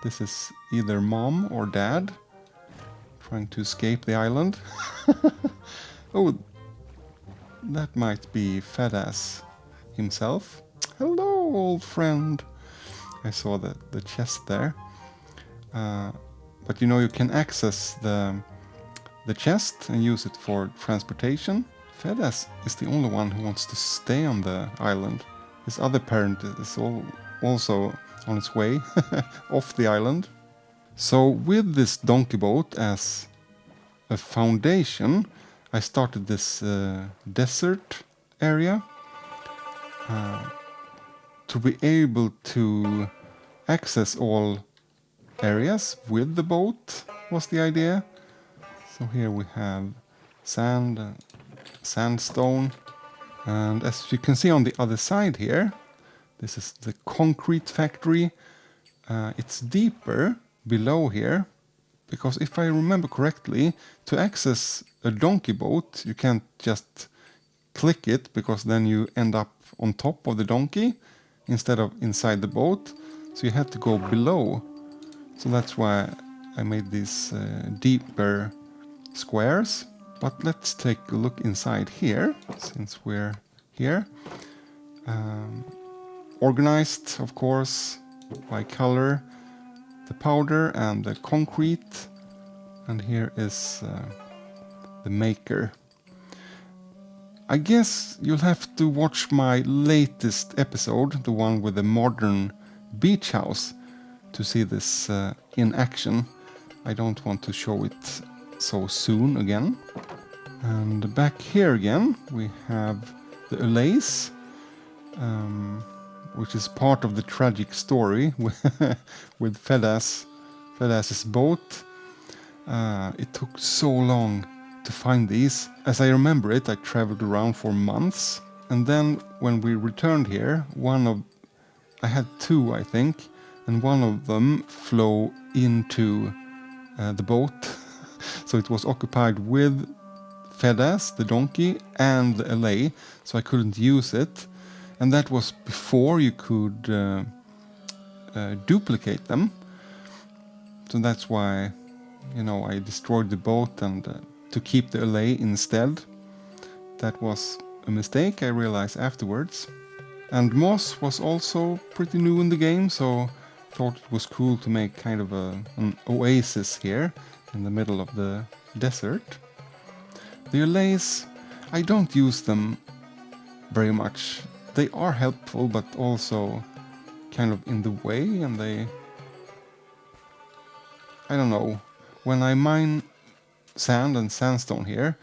This is either mom or dad trying to escape the island. Oh, that might be FedAss himself. Hello, old friend. I saw the chest there. But you know, you can access the chest and use it for transportation. FedAss is the only one who wants to stay on the island. His other parent is also on its way off the island. So with this donkey boat as a foundation, I started this desert area to be able to access all areas with the boat was the idea. So here we have sand, sandstone, and as you can see on the other side here, this is the concrete factory. It's deeper below here, because if I remember correctly, to access a donkey boat, you can't just click it, because then you end up on top of the donkey instead of inside the boat. So you have to go below. So that's why I made these deeper squares. But let's take a look inside here, since we're here. Organized, of course, by color. the powder and the concrete. And here is the maker. I guess you'll have to watch my latest episode, the one with the modern beach house, to see this in action. I don't want to show it so soon again. And back here again we have the Allays, which is part of the tragic story with FedAss's boat. It took so long to find these. As I remember it, I traveled around for months, and then when we returned here, I had two, I think, and one of them flew into the boat. So it was occupied with FedAss, the donkey, and the Allay, so I couldn't use it. And that was before you could duplicate them. So that's why, I destroyed the boat and to keep the Allay instead. That was a mistake, I realized afterwards. And moss was also pretty new in the game, so I thought it was cool to make kind of an oasis here in the middle of the desert. The Allays, I don't use them very much. They are helpful, but also kind of in the way, and I don't know. When I mine sand and sandstone here,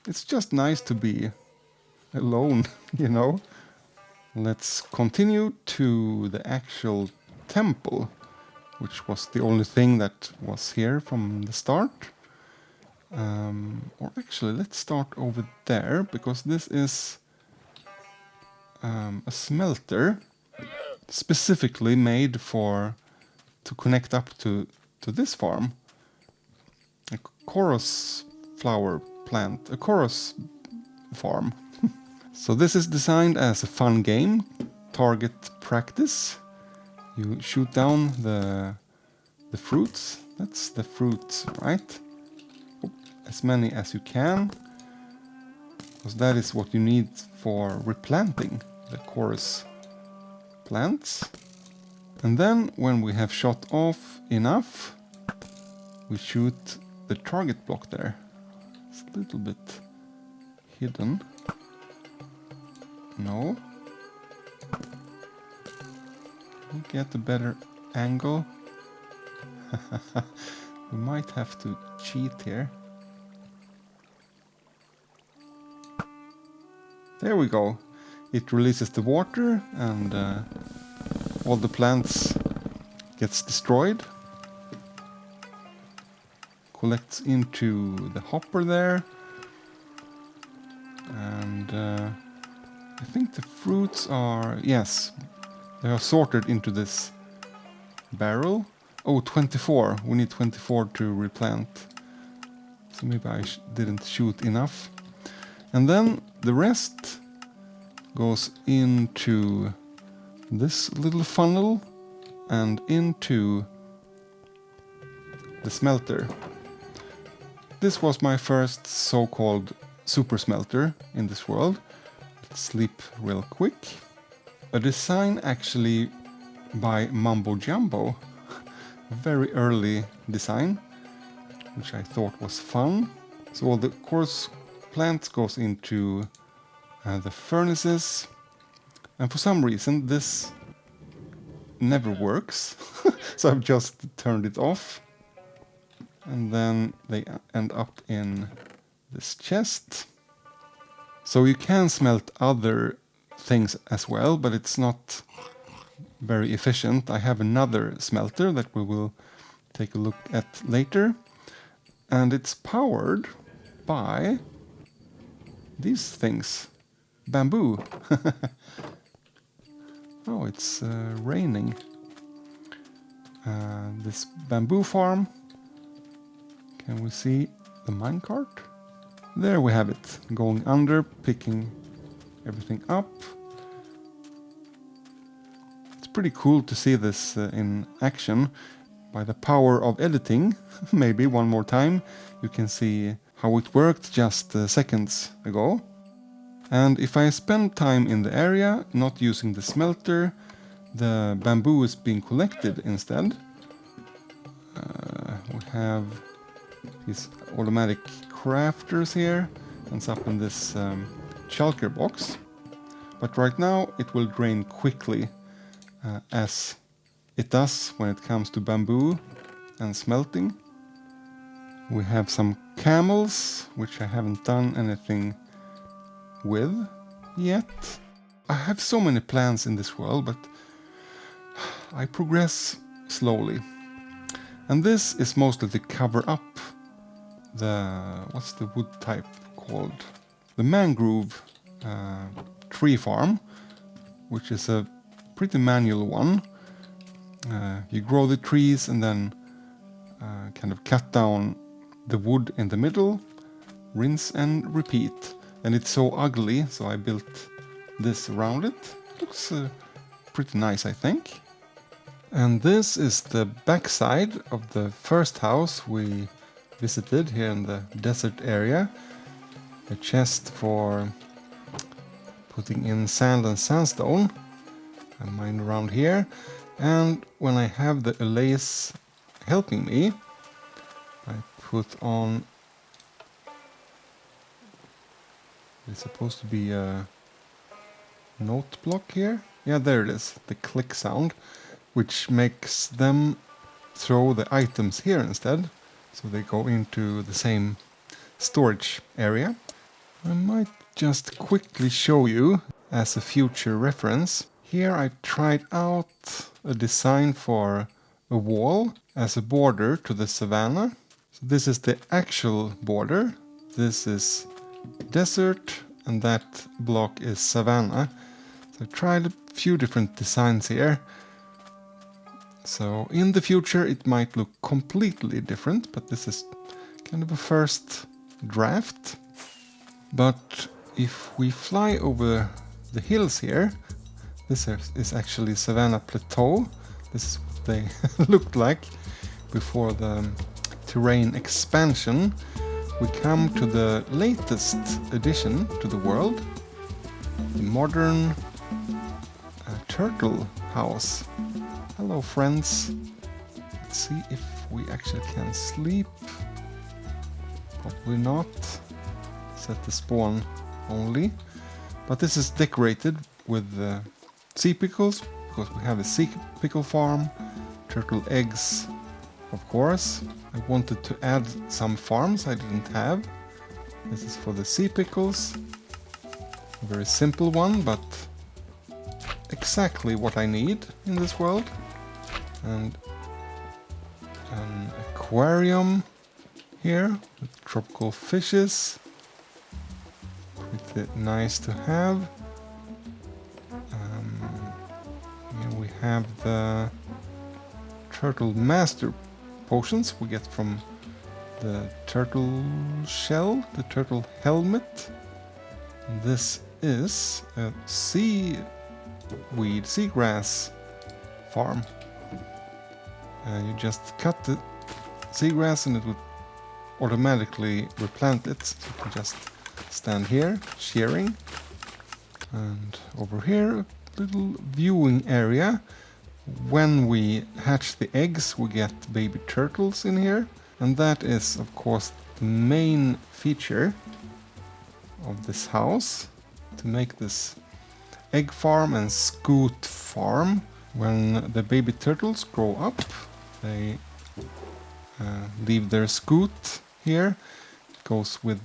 it's just nice to be alone, Let's continue to the actual temple, which was the only thing that was here from the start. Or actually, let's start over there, because this is a smelter specifically made to connect up to this farm. A chorus flower plant, a chorus farm. So this is designed as a fun game, target practice. You shoot down the fruits. That's the fruits, right? As many as you can, because that is what you need for replanting the chorus plants. And then when we have shot off enough, we shoot the target block there. It's a little bit hidden. No. We'll get a better angle. We might have to cheat here. There we go. It releases the water and all the plants gets destroyed. Collects into the hopper there. And I think the fruits are, yes, they are sorted into this barrel. Oh, 24. We need 24 to replant. So maybe I didn't shoot enough. And then the rest goes into this little funnel and into the smelter. This was my first so-called super smelter in this world. Let's sleep real quick. A design actually by Mumbo Jumbo. A very early design, which I thought was fun. So all the coarse plants goes into the furnaces, and for some reason this never works. So I've just turned it off, and then they end up in this chest. So you can smelt other things as well, but it's not very efficient. I have another smelter that we will take a look at later, and it's powered by these things. Bamboo. Oh, it's raining. This bamboo farm. Can we see the minecart? There we have it. Going under, picking everything up. It's pretty cool to see this in action. By the power of editing, maybe one more time, you can see how it worked just seconds ago. And if I spend time in the area, not using the smelter, the bamboo is being collected instead. have these automatic crafters here, and it's up in this shulker box. But right now it will drain quickly, as it does when it comes to bamboo and smelting. We have some camels, which I haven't done anything with yet. I have so many plans in this world, but I progress slowly. And this is mostly to cover up the, what's the wood type called? The mangrove tree farm, which is a pretty manual one. You grow the trees and then kind of cut down the wood in the middle, rinse and repeat. And it's so ugly, so I built this around it. Looks pretty nice, I think. And this is the backside of the first house we visited here in the desert area. A chest for putting in sand and sandstone. I mine around here. And when I have the Allays helping me, I put on... It's supposed to be a note block here. Yeah, there it is, the click sound, which makes them throw the items here instead, so they go into the same storage area. I might just quickly show you as a future reference. Here I've tried out a design for a wall as a border to the savanna. So this is the actual border. This is desert and that block is savanna. So I tried a few different designs here. So in the future it might look completely different, but this is kind of a first draft. But if we fly over the hills here, this is actually Savanna Plateau. This is what they looked like before the terrain expansion. We come to the latest addition to the world, the modern turtle house. Hello friends. Let's see if we actually can sleep. Probably not. Set the spawn only. But this is decorated with sea pickles, because we have a sea pickle farm, turtle eggs, of course. I wanted to add some farms I didn't have. This is for the sea pickles. A very simple one, but exactly what I need in this world. And an aquarium here with tropical fishes. Pretty nice to have. Here we have the turtle master potions we get from the turtle shell, the turtle helmet. And this is a seaweed, seagrass farm. You just cut the seagrass and it would automatically replant it. So you can just stand here, shearing. And over here, a little viewing area. When we hatch the eggs, we get baby turtles in here. And that is, of course, the main feature of this house. To make this egg farm and scoot farm. When the baby turtles grow up, they leave their scoot here. It goes with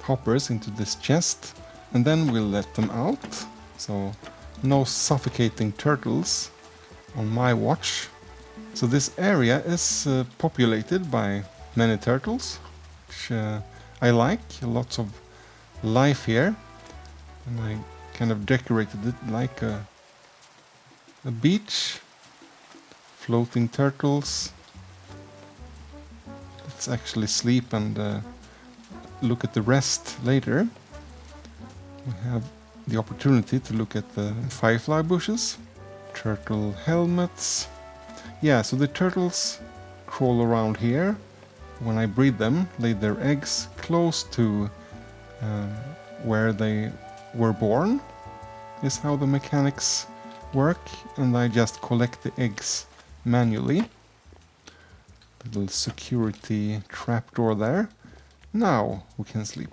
hoppers into this chest. And then we'll let them out. So no suffocating turtles on my watch. So this area is populated by many turtles, which I like. Lots of life here. And I kind of decorated it like a beach. Floating turtles. Let's actually sleep and look at the rest later. We have the opportunity to look at the firefly bushes. Turtle helmets. Yeah, so the turtles crawl around here. When I breed them, lay their eggs close to where they were born. Is how the mechanics work, and I just collect the eggs manually. Little security trapdoor there. Now we can sleep.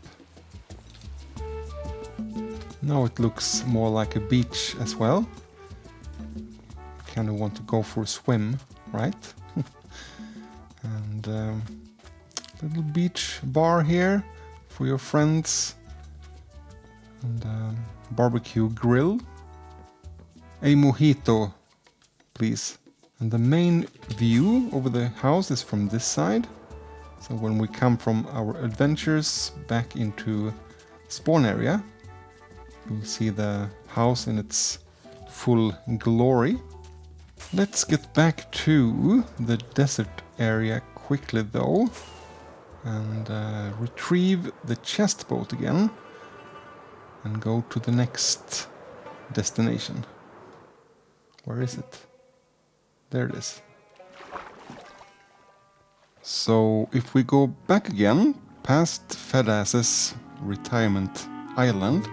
Now it looks more like a beach as well. Kind of want to go for a swim, right? And little beach bar here for your friends. And barbecue grill. A mojito, please. And the main view over the house is from this side. So when we come from our adventures back into spawn area, you'll see the house in its full glory. Let's get back to the desert area quickly though, and retrieve the chest boat again and go to the next destination. Where is it? There it is. So if we go back again, past FedAss's retirement island,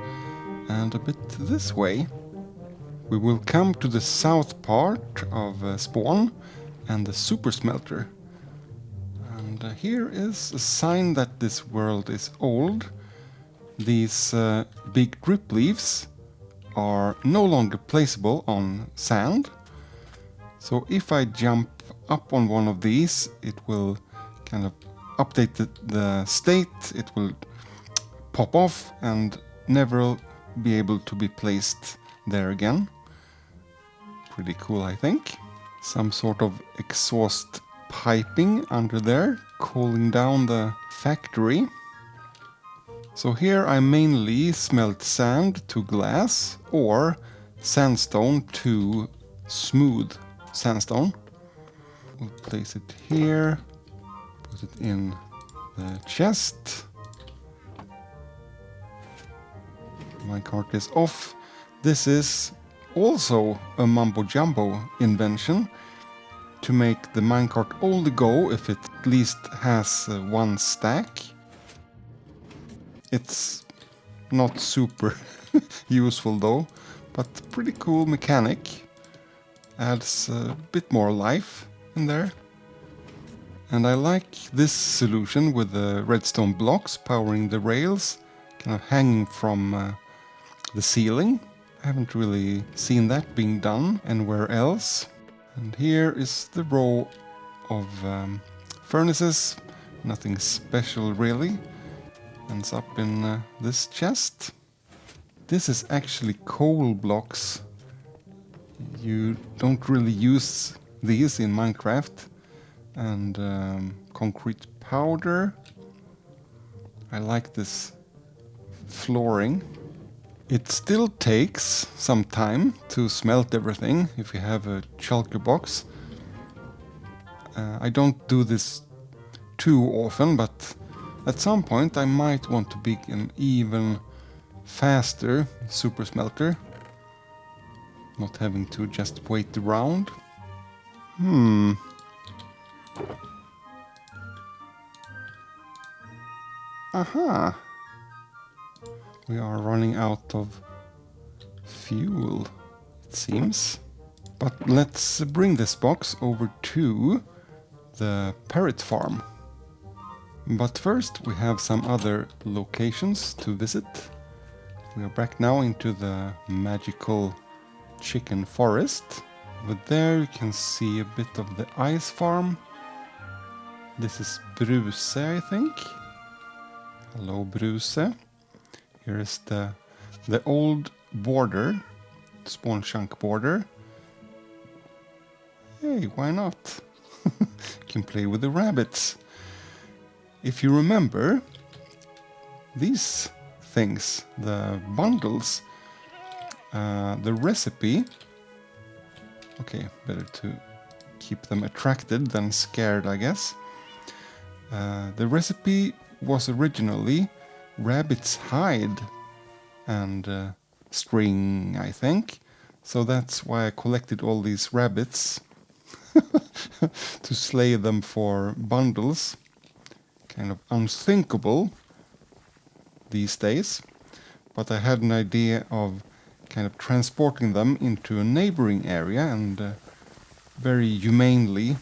and a bit this way, we will come to the south part of spawn and the super smelter. And here is a sign that this world is old. These big drip leaves are no longer placeable on sand. So if I jump up on one of these, it will kind of update the state. It will pop off and never be able to be placed there again. Pretty cool, I think. Some sort of exhaust piping under there, cooling down the factory. So here I mainly smelt sand to glass or sandstone to smooth sandstone. We'll place it here, put it in the chest. Minecart is off. This is also a Mumbo Jumbo invention to make the minecart only go if it at least has one stack. It's not super useful though, but pretty cool mechanic. Adds a bit more life in there. And I like this solution with the redstone blocks powering the rails, kind of hanging from the ceiling. I haven't really seen that being done anywhere else. And here is the row of furnaces. Nothing special really. Ends up in this chest. This is actually coal blocks. You don't really use these in Minecraft. And concrete powder. I like this flooring. It still takes some time to smelt everything if you have a shulker box. I don't do this too often, but at some point I might want to be an even faster super smelter. Not having to just wait around. Aha! We are running out of fuel, it seems. But let's bring this box over to the Parrot farm. But first we have some other locations to visit. We are back now into the magical chicken forest. Over there you can see a bit of the ice farm. This is Bruse, I think. Hello, Bruse. Here is the old border, spawn chunk border. Hey, why not? You can play with the rabbits. If you remember, these things, the bundles, the recipe. Okay, better to keep them attracted than scared, I guess. The recipe was originally rabbit's hide and string, I think. So that's why I collected all these rabbits to slay them for bundles. Kind of unthinkable these days. But I had an idea of kind of transporting them into a neighboring area and very humanely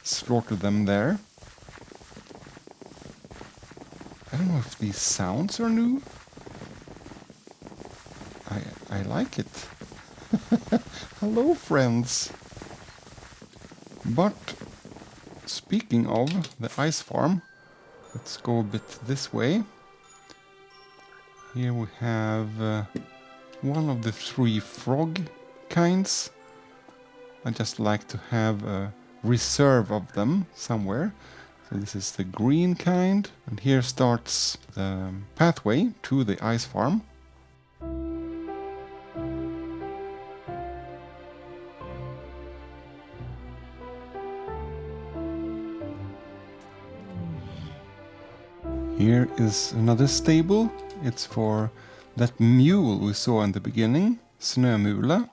slaughter them there. I don't know if these sounds are new. I like it. Hello, friends. But speaking of the ice farm, let's go a bit this way. Here we have one of the 3 frog kinds. I just like to have a reserve of them somewhere. So this is the green kind, and here starts the pathway to the ice farm. Here is another stable. It's for that mule we saw in the beginning, Snömula.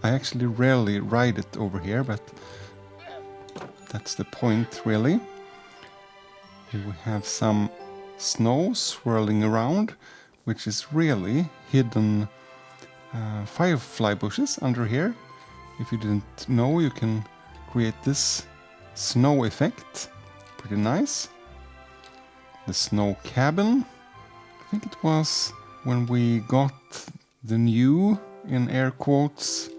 I actually rarely ride it over here, but that's the point, really. Here we have some snow swirling around, which is really hidden firefly bushes under here. If you didn't know, you can create this snow effect. Pretty nice. The snow cabin. I think it was when we got the new, in air quotes,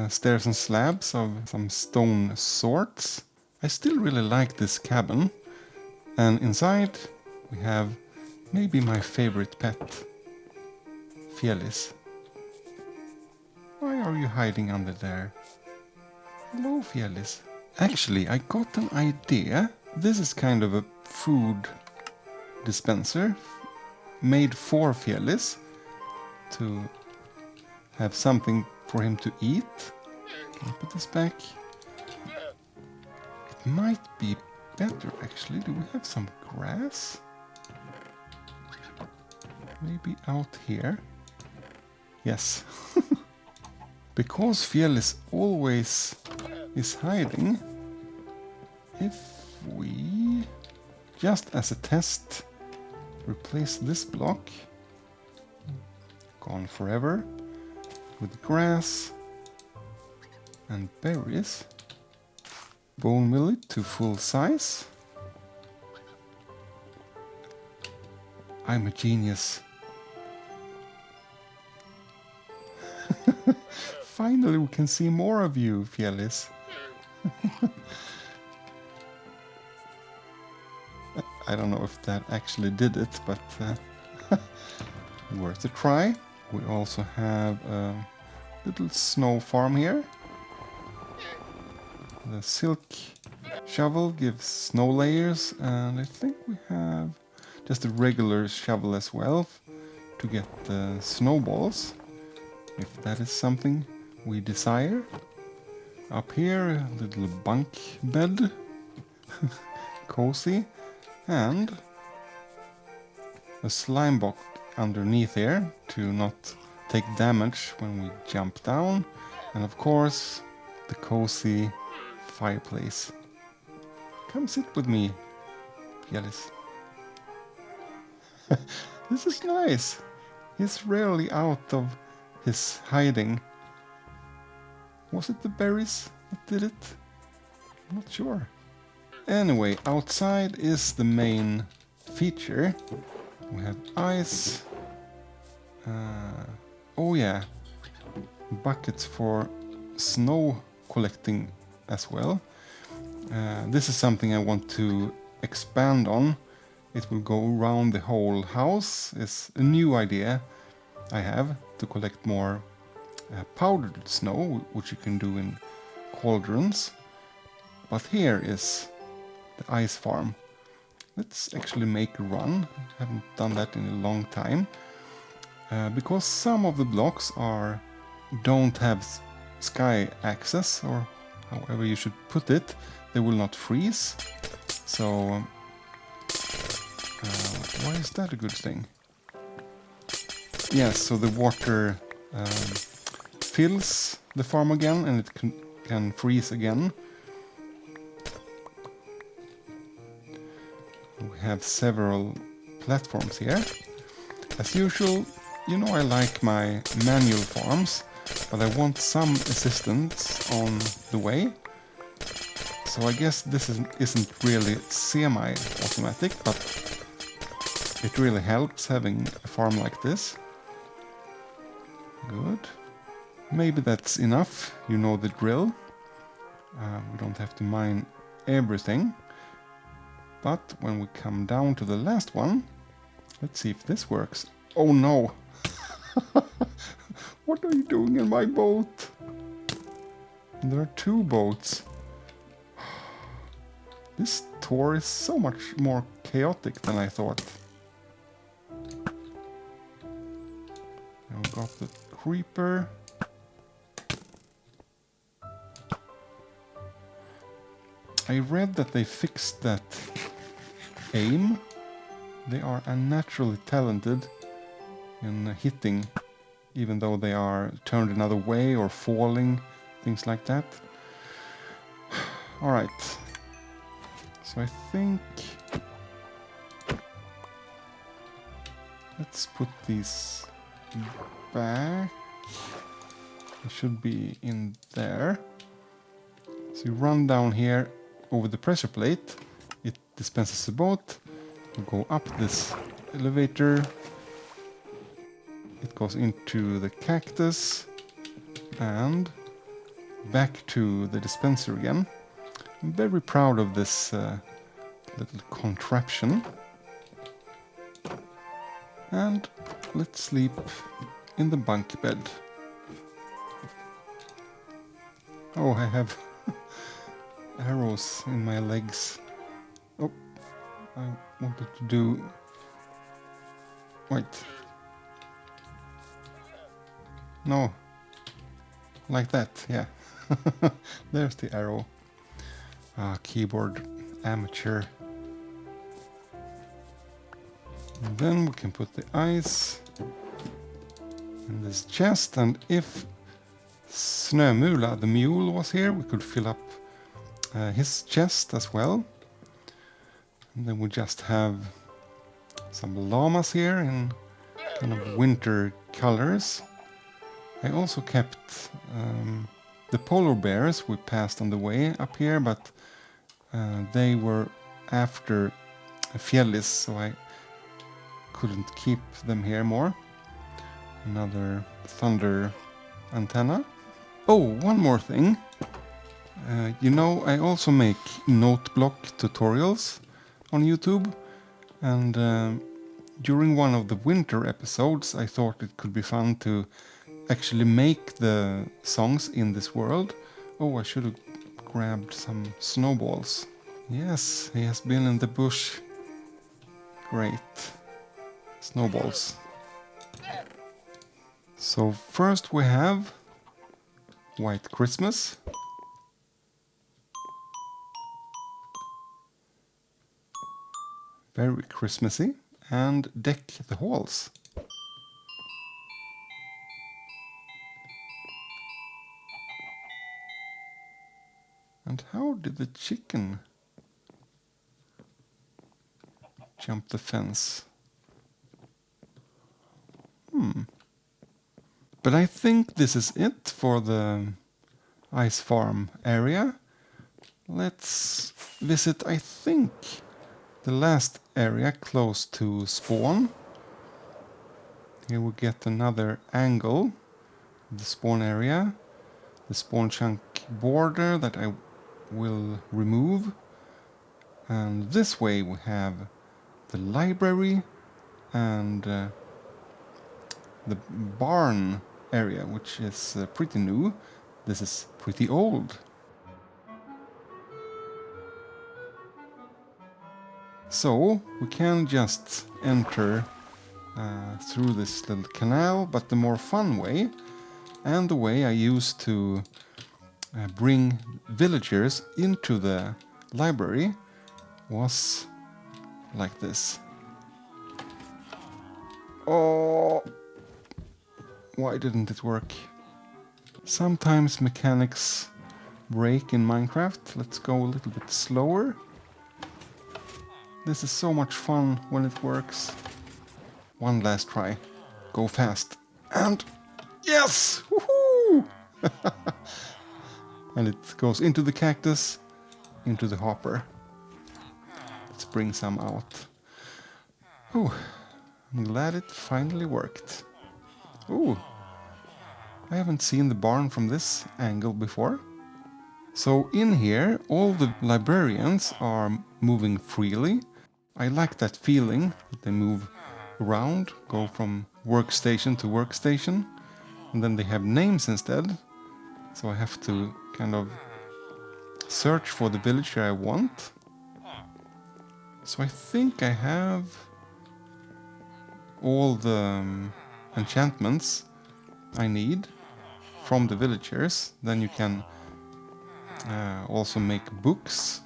stairs and slabs of some stone sorts. I still really like this cabin. And inside we have maybe my favorite pet, Felix. Why are you hiding under there? Hello, Felix. Actually, I got an idea. This is kind of a food dispenser made for Felix to have something for him to eat. Can I put this back? It might be better actually. Do we have some grass? Maybe out here? Yes. Because Felix always is hiding, if we, just as a test, replace this block, gone forever, with grass and berries, bone mill it to full size. I'm a genius. Finally we can see more of you, Felix. I don't know if that actually did it, but worth a try. We also have a little snow farm here. The silk shovel gives snow layers, and I think we have just a regular shovel as well to get the snowballs, if that is something we desire. Up here, a little bunk bed, cozy, and a slime block underneath here to not take damage when we jump down, and of course the cozy fireplace. Come sit with me, Felix. This is nice. He's rarely out of his hiding. Was it the berries that did it? I'm not sure. Anyway, outside is the main feature. We have ice. Oh yeah, buckets for snow collecting as well. This is something I want to expand on. It will go around the whole house. It's a new idea I have to collect more powdered snow, which you can do in cauldrons. But here is the ice farm. Let's actually make a run. I haven't done that in a long time. Because some of the blocks don't have sky access, or however you should put it, they will not freeze. So why is that a good thing? Yes, so the water fills the farm again, and it can freeze again. We have several platforms here. As usual, you know I like my manual farms, but I want some assistance on the way. So I guess this isn't really semi-automatic, but it really helps having a farm like this. Good. Maybe that's enough, you know the drill. We don't have to mine everything. But when we come down to the last one, let's see if this works. Oh no! What are you doing in my boat? There are 2 boats. This tour is so much more chaotic than I thought. I've got the creeper. I read that they fixed that aim. They are unnaturally talented in hitting, even though they are turned another way or falling, things like that. Alright. So I think... let's put these back. It should be in there. So you run down here over the pressure plate. It dispenses the boat. You go up this elevator. It goes into the cactus and back to the dispenser again. I'm very proud of this little contraption. And let's sleep in the bunk bed. Oh, I have arrows in my legs. Oh, I wanted to do... wait. No. Like that, yeah. There's the arrow. Keyboard amateur. And then we can put the ice in this chest, and if Snömula, the mule, was here, we could fill up his chest as well. And then we just have some llamas here in kind of winter colors. I also kept the polar bears we passed on the way up here, but they were after Fjällis, so I couldn't keep them here more. Another thunder antenna. Oh, one more thing. You know, I also make note block tutorials on YouTube, and during one of the winter episodes I thought it could be fun to actually make the songs in this world. Oh, I should have grabbed some snowballs. Yes, he has been in the bush. Great. Snowballs. So first we have White Christmas. Very Christmassy. And Deck the Halls. And how did the chicken jump the fence? But I think this is it for the ice farm area. Let's visit, I think, the last area close to spawn. Here we get another angle of the spawn area. The spawn chunk border that I will remove. And this way we have the library and the barn area, which is pretty new. This is pretty old. So we can just enter through this little canal, but the more fun way, and the way I used to bring villagers into the library, was like this. Oh, why didn't it work? Sometimes mechanics break in Minecraft. Let's go a little bit slower. This is so much fun when it works. One last try. Go fast. And yes! Woohoo! And it goes into the cactus. into the hopper. Let's bring some out. Oh, I'm glad it finally worked. Oh, I haven't seen the barn from this angle before. So in here, all the librarians are moving freely. I like that feeling. They move around, go from workstation to workstation, and then they have names instead. So I have to kind of search for the villager I want. So I think I have all the enchantments I need from the villagers. Then you can also make books.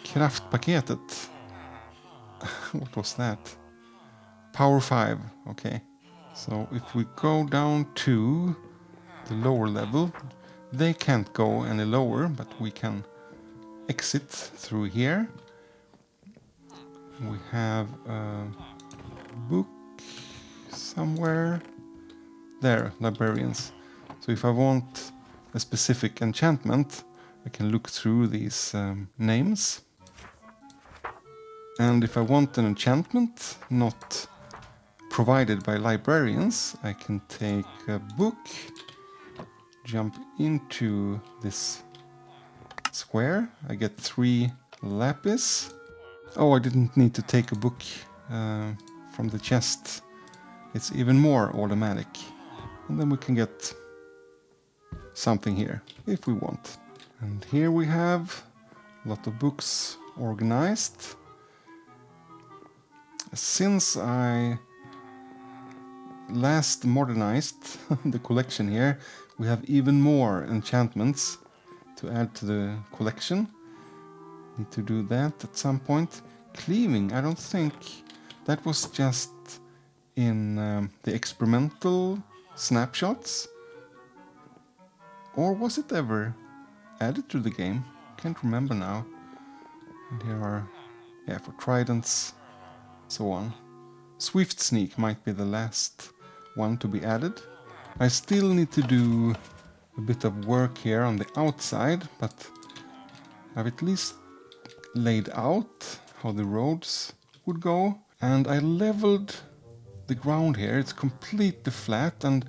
Kraftpaketet. What was that? Power 5. Okay. So if we go down to the lower level, they can't go any lower, but we can exit through here. We have a book somewhere. There, librarians. So if I want a specific enchantment, I can look through these names. And if I want an enchantment not provided by librarians, I can take a book, jump into this square. I get 3 lapis. Oh, I didn't need to take a book from the chest. It's even more automatic. And then we can get something here, if we want. And here we have a lot of books organized. Since I last modernized the collection here, we have even more enchantments to add to the collection. Need to do that at some point. Cleaving, I don't think that was just in the experimental snapshots. Or was it ever added to the game? Can't remember now. And here are, yeah, for tridents, so on. Swift Sneak might be the last one to be added. I still need to do a bit of work here on the outside, but I've at least laid out how the roads would go. And I leveled the ground here. It's completely flat, and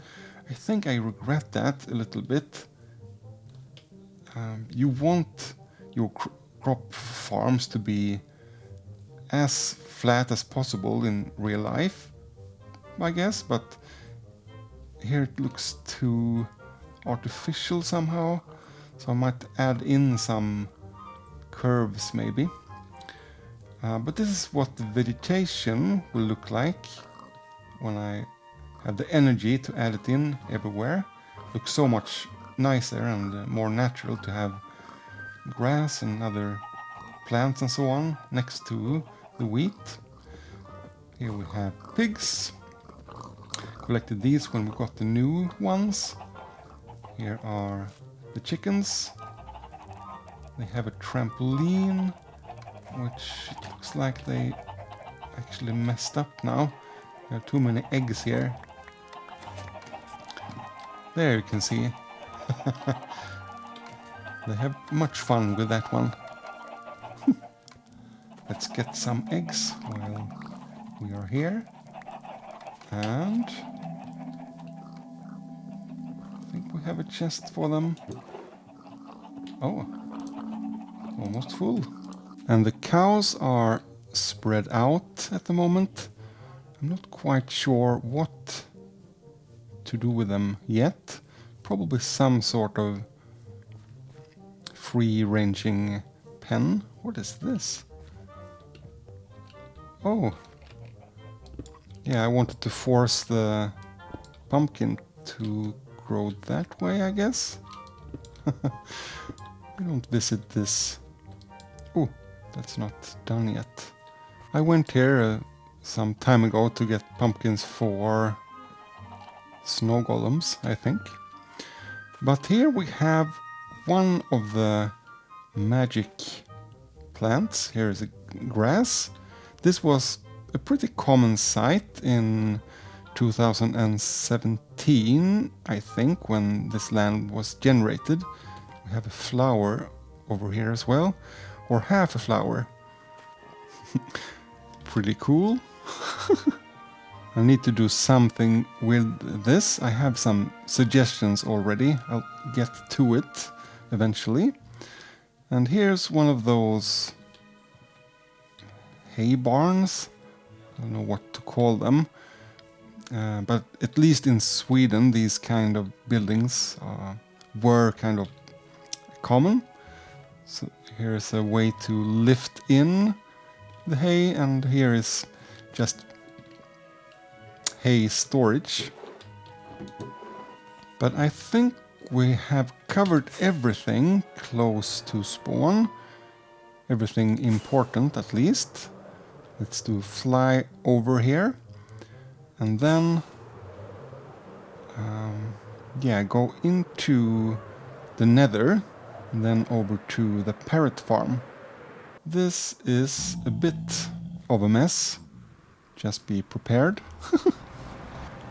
I think I regret that a little bit. You want your crop farms to be as flat as possible in real life, I guess, but here it looks too artificial somehow, so I might add in some curves maybe. But this is what the vegetation will look like when I have the energy to add it in everywhere. Looks so much nicer and more natural to have grass and other plants and so on next to the wheat. Here we have pigs. Collected these when we got the new ones. Here are the chickens. They have a trampoline, which it looks like they actually messed up now. There are too many eggs here. There you can see. They have much fun with that one. Let's get some eggs while we are here. And I think we have a chest for them. Oh, almost full. And the cows are spread out at the moment. I'm not quite sure what to do with them yet. Probably some sort of free-ranging pen. What is this? Oh. Yeah, I wanted to force the pumpkin to grow that way, I guess. We don't visit this. Oh, that's not done yet. I went here some time ago to get pumpkins for snow golems, I think. But here we have one of the magic plants. Here is a grass. This was a pretty common sight in 2017, I think, when this land was generated. We have a flower over here as well, or half a flower. Pretty cool. I need to do something with this. I have some suggestions already. I'll get to it eventually. And here's one of those hay barns. I don't know what to call them. But at least in Sweden, these kind of buildings were kind of common. So here's a way to lift in the hay, and here is just hay storage. But I think we have covered everything close to spawn. Everything important, at least. Let's do fly over here. And then go into the Nether, and then over to the Parrot farm. This is a bit of a mess. Just be prepared.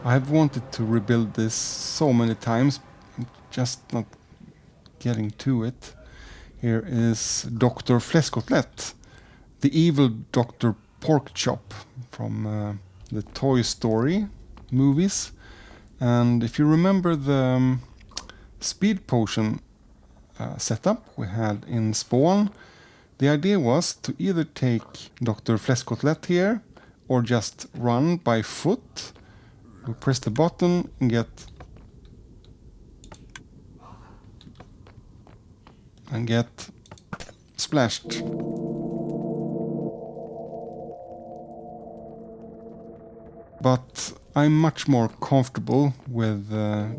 I've wanted to rebuild this so many times, I'm just not getting to it. Here is Dr. Fläskkotlett, the evil Dr. Porkchop from the Toy Story movies. And if you remember the speed potion setup we had in spawn, the idea was to either take Dr. Fläskkotlett here or just run by foot. We press the button and get splashed. But I'm much more comfortable with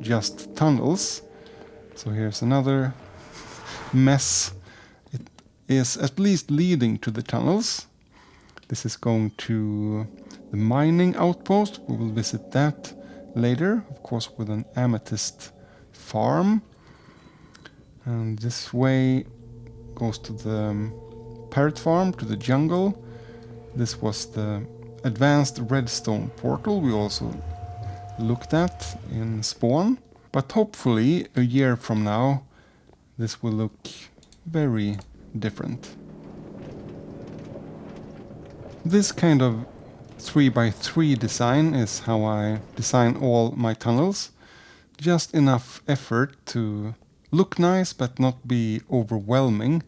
just tunnels. So here's another mess. It is at least leading to the tunnels. This is going to the mining outpost. We will visit that later, of course, with an amethyst farm. And this way goes to the Parrot farm, to the jungle. This was the advanced redstone portal we also looked at in spawn. But hopefully a year from now this will look very different. This kind of 3x3 design is how I design all my tunnels. Just enough effort to look nice but not be overwhelming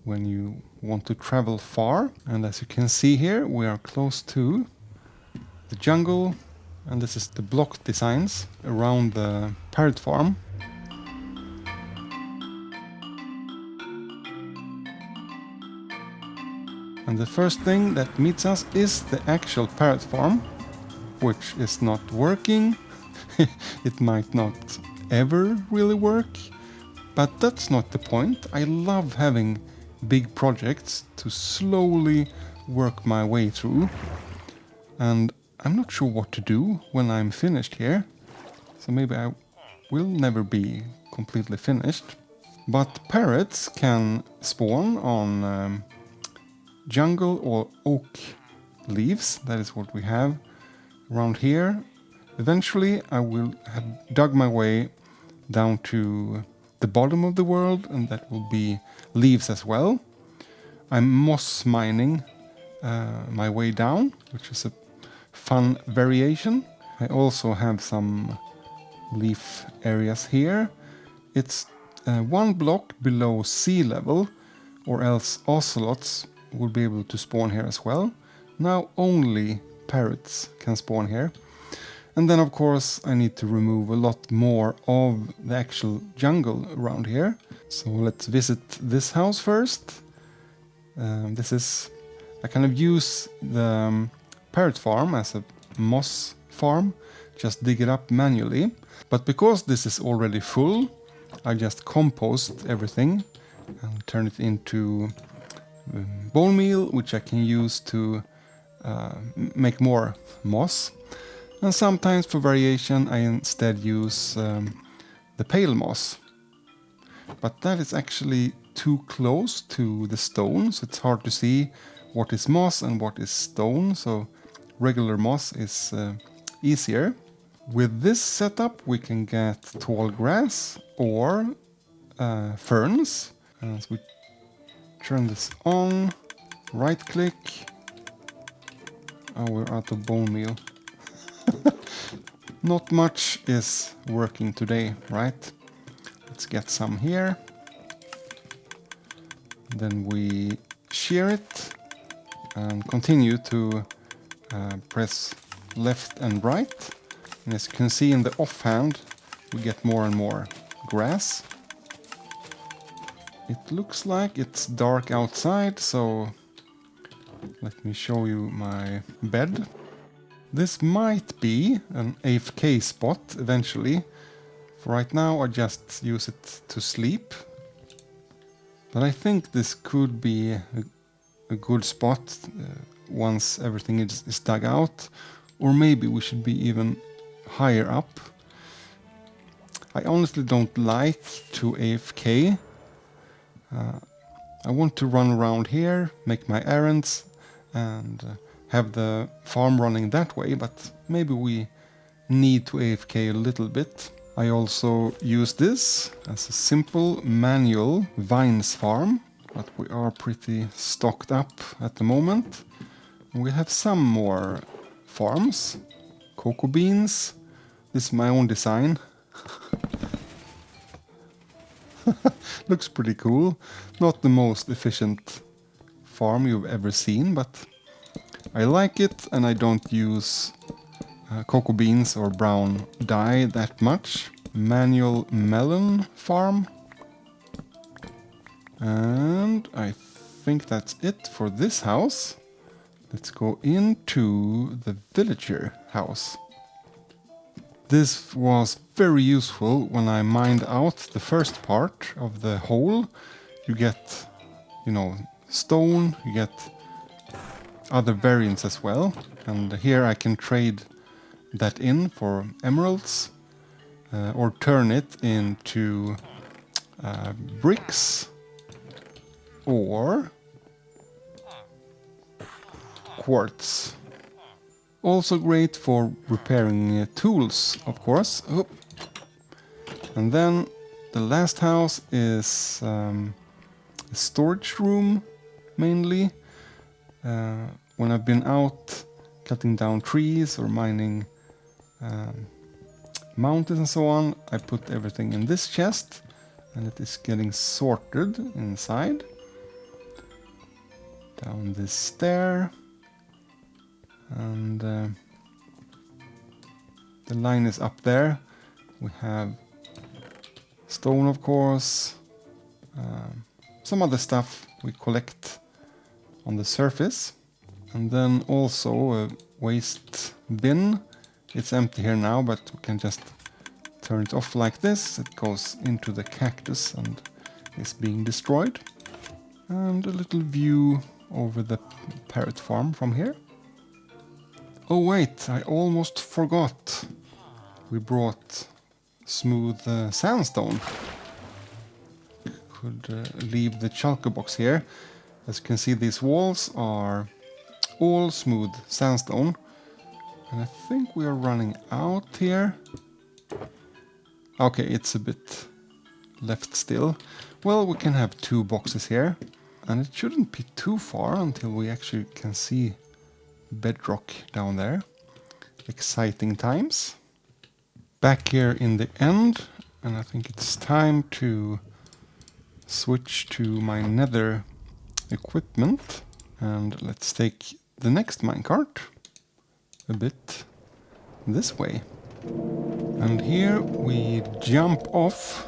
when you want to travel far. And as you can see here, we are close to the jungle, and this is the block designs around the Parrot farm. And the first thing that meets us is the actual Parrot farm, which is not working. It might not ever really work, but that's not the point. I love having big projects to slowly work my way through, and I'm not sure what to do when I'm finished here, so maybe I will never be completely finished. But parrots can spawn on jungle or oak leaves. That is what we have around here. Eventually I will have dug my way down to the bottom of the world, and that will be leaves as well. I'm moss mining my way down, which is a fun variation. I also have some leaf areas here. It's 1 block below sea level, or else ocelots will be able to spawn here as well. Now only parrots can spawn here. And then of course I need to remove a lot more of the actual jungle around here. So let's visit this house first. I kind of use the parrot farm as a moss farm, just dig it up manually. But because this is already full, I just compost everything and turn it into bone meal, which I can use to make more moss. And sometimes for variation I instead use the pale moss. But that is actually too close to the stone, so it's hard to see what is moss and what is stone, so regular moss is easier. With this setup we can get tall grass or ferns. So we turn this on, right click. Oh, we're out of bone meal. Not much is working today, right? Let's get some here. Then we shear it and continue to press left and right. And as you can see in the offhand, we get more and more grass. It looks like it's dark outside, so let me show you my bed. This might be an AFK spot eventually. For right now I just use it to sleep. But I think this could be a good spot once everything is dug out. Or maybe we should be even higher up. I honestly don't like to AFK. I want to run around here, make my errands, and have the farm running that way, but maybe we need to AFK a little bit. I also use this as a simple manual vines farm, but we are pretty stocked up at the moment. And we have some more farms. Cocoa beans. This is my own design. Looks pretty cool. Not the most efficient farm you've ever seen, but I like it, and I don't use cocoa beans or brown dye that much. Manual melon farm. And I think that's it for this house. Let's go into the villager house. This was very useful when I mined out the first part of the hole. You get, stone, you get other variants as well. And here I can trade that in for emeralds or turn it into bricks or quartz. Also great for repairing tools, of course. Oh. And then the last house is a storage room, mainly. When I've been out cutting down trees or mining mountains and so on, I put everything in this chest, and it is getting sorted inside. Down this stair. And the line is up there. We have stone, of course, some other stuff we collect on the surface, and then also a waste bin. It's empty here now, but we can just turn it off like this. It goes into the cactus and is being destroyed. And a little view over the parrot farm from here. Oh wait, I almost forgot. We brought smooth sandstone. Could leave the shulker box here. As you can see, these walls are all smooth sandstone. And I think we are running out here. Okay, it's a bit left still. Well, we can have 2 boxes here. And it shouldn't be too far until we actually can see bedrock down there. Exciting times. Back here in the end, and I think it's time to switch to my Nether equipment. And let's take the next minecart a bit this way. And here we jump off.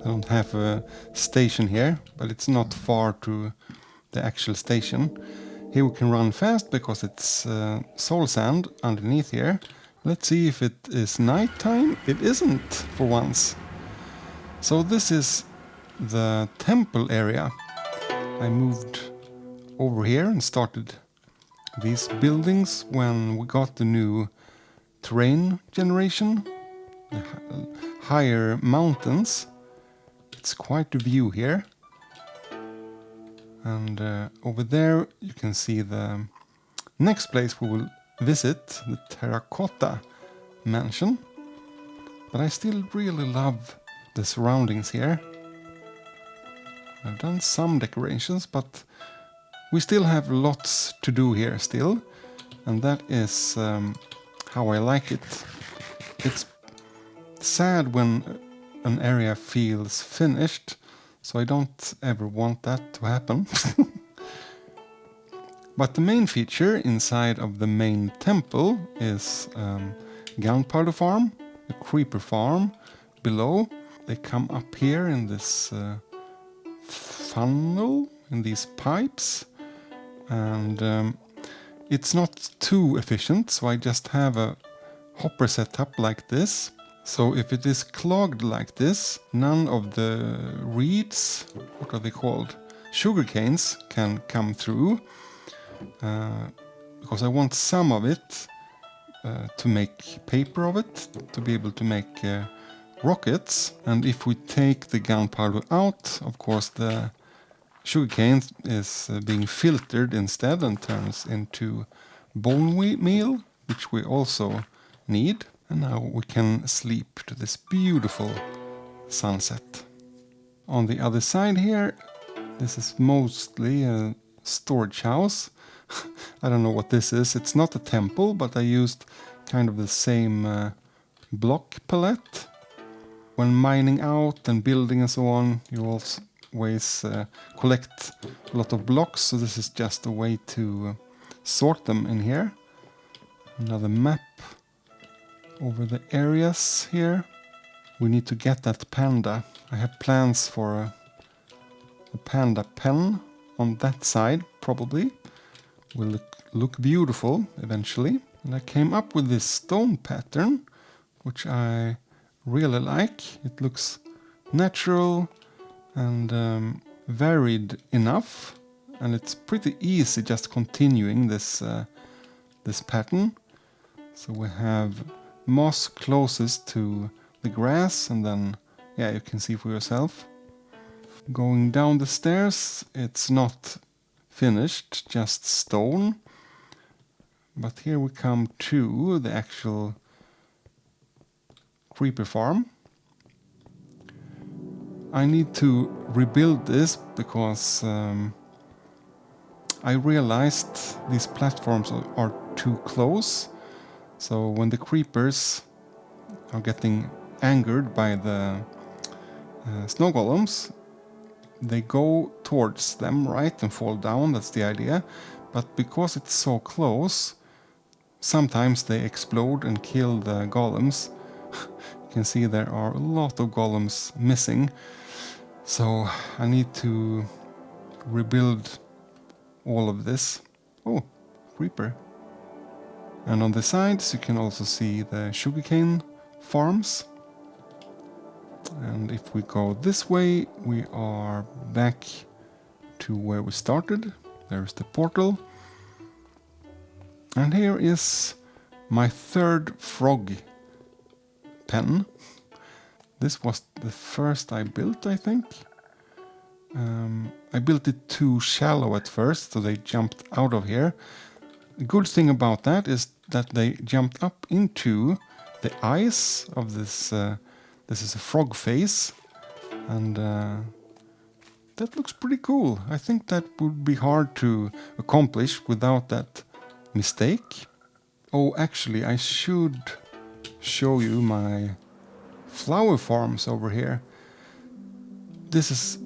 I don't have a station here, but it's not far to the actual station. Here we can run fast because it's soul sand underneath here. Let's see if it is nighttime. It isn't for once. So this is the temple area. I moved over here and started these buildings when we got the new terrain generation. Higher mountains. It's quite a view here. And over there you can see the next place we will visit, the Terracotta mansion. But I still really love the surroundings here. I've done some decorations, but we still have lots to do here still. And that is how I like it. It's sad when an area feels finished, so I don't ever want that to happen. But the main feature inside of the main temple is gunpowder farm, a creeper farm below. They come up here in this funnel, in these pipes, and it's not too efficient, so I just have a hopper set up like this. So if it is clogged like this, none of the reeds, what are they called? Sugar canes can come through, because I want some of it to make paper of it, to be able to make rockets. And if we take the gunpowder out, of course the sugarcane is being filtered instead and turns into bone meal, which we also need. And now we can sleep to this beautiful sunset. On the other side here, this is mostly a storage house. I don't know what this is. It's not a temple, but I used kind of the same block palette. When mining out and building and so on, you always collect a lot of blocks, so this is just a way to sort them in here. Another map over the areas here. We need to get that panda. I have plans for a panda pen on that side, probably. Will look beautiful eventually. And I came up with this stone pattern, which I really like. It looks natural and varied enough, and it's pretty easy just continuing this this pattern. So we have moss closest to the grass, and then yeah, you can see for yourself. Going down the stairs, it's not finished, just stone. But here we come to the actual creeper farm. I need to rebuild this because I realized these platforms are too close. So when the creepers are getting angered by the snow golems, they go towards them, right, and fall down. That's the idea. But because it's so close, sometimes they explode and kill the golems. You can see there are a lot of golems missing. So I need to rebuild all of this. Oh, creeper. And on the sides you can also see the sugarcane farms. And if we go this way, we are back to where we started. There's the portal. And here is my third frog pen. This was the first I built, I think. I built it too shallow at first, so they jumped out of here. The good thing about that is that they jumped up into the eyes of this. This is a frog face, and that looks pretty cool. I think that would be hard to accomplish without that mistake. Oh, actually, I should show you my flower farms over here. This is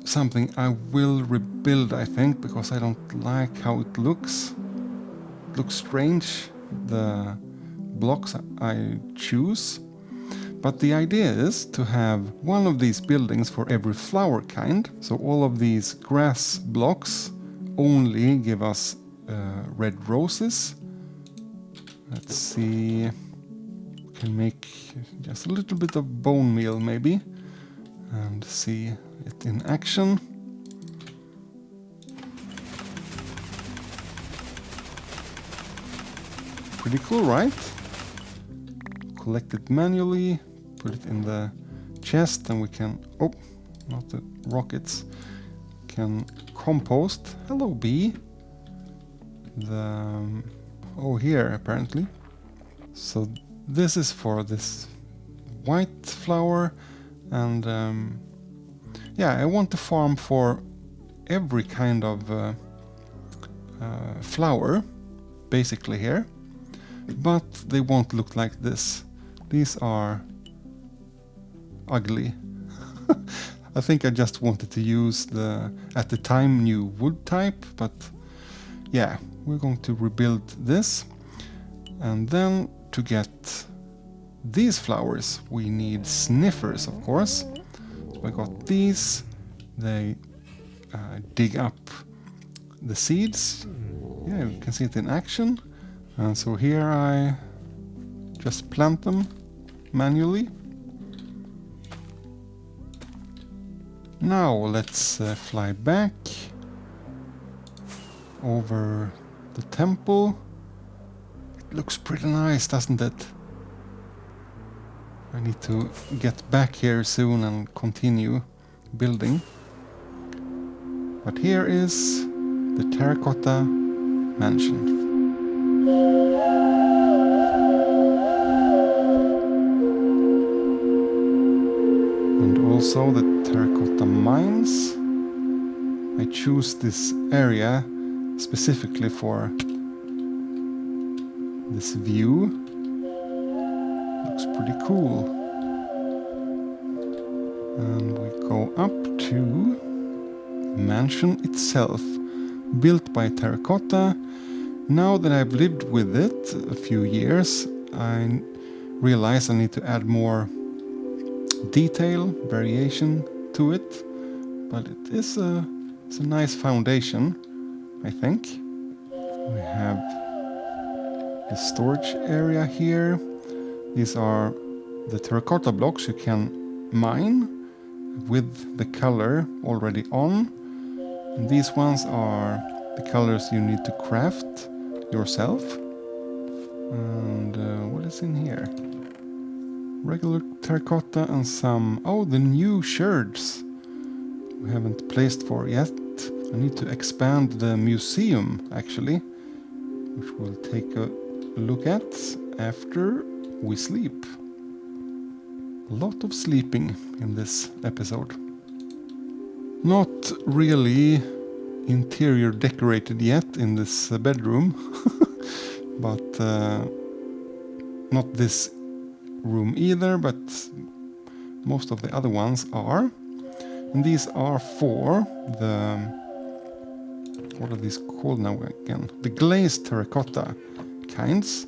something I will rebuild, I think, because I don't like how it looks. It looks strange, the blocks I choose. But the idea is to have one of these buildings for every flower kind. So all of these grass blocks only give us red roses. Let's see. We can make just a little bit of bone meal maybe and see it in action. Pretty cool, right? Collect it manually, put it in the chest, and we can, oh, not the rockets, can compost. Hello, bee. Oh, here apparently. So this is for this white flower, and yeah, I want to farm for every kind of flower, basically here, but they won't look like this. These are ugly. I think I just wanted to use the, at the time, new wood type, but yeah, we're going to rebuild this. And then to get these flowers, we need sniffers, of course. So I got these. They dig up the seeds. Yeah, you can see it in action. And so here I just plant them manually. Now let's fly back over the temple. It looks pretty nice, doesn't it? I need to get back here soon and continue building. But here is the Terracotta mansion. And also the Terracotta mines. I choose this area specifically for this view. Looks pretty cool. And we go up to the mansion itself, built by Terracotta. Now that I've lived with it a few years, I realize I need to add more detail, variation to it, but it's a nice foundation, I think. We have the storage area here. These are the terracotta blocks you can mine with the color already on. And these ones are the colors you need to craft yourself. And what is in here? Regular terracotta and some... oh, the new sherds we haven't placed for yet. I need to expand the museum, actually, which we'll take a look at after we sleep. A lot of sleeping in this episode. Not really interior decorated yet in this bedroom, but not this room either, but most of the other ones are. And these are for the... what are these called now again? The glazed terracotta kinds.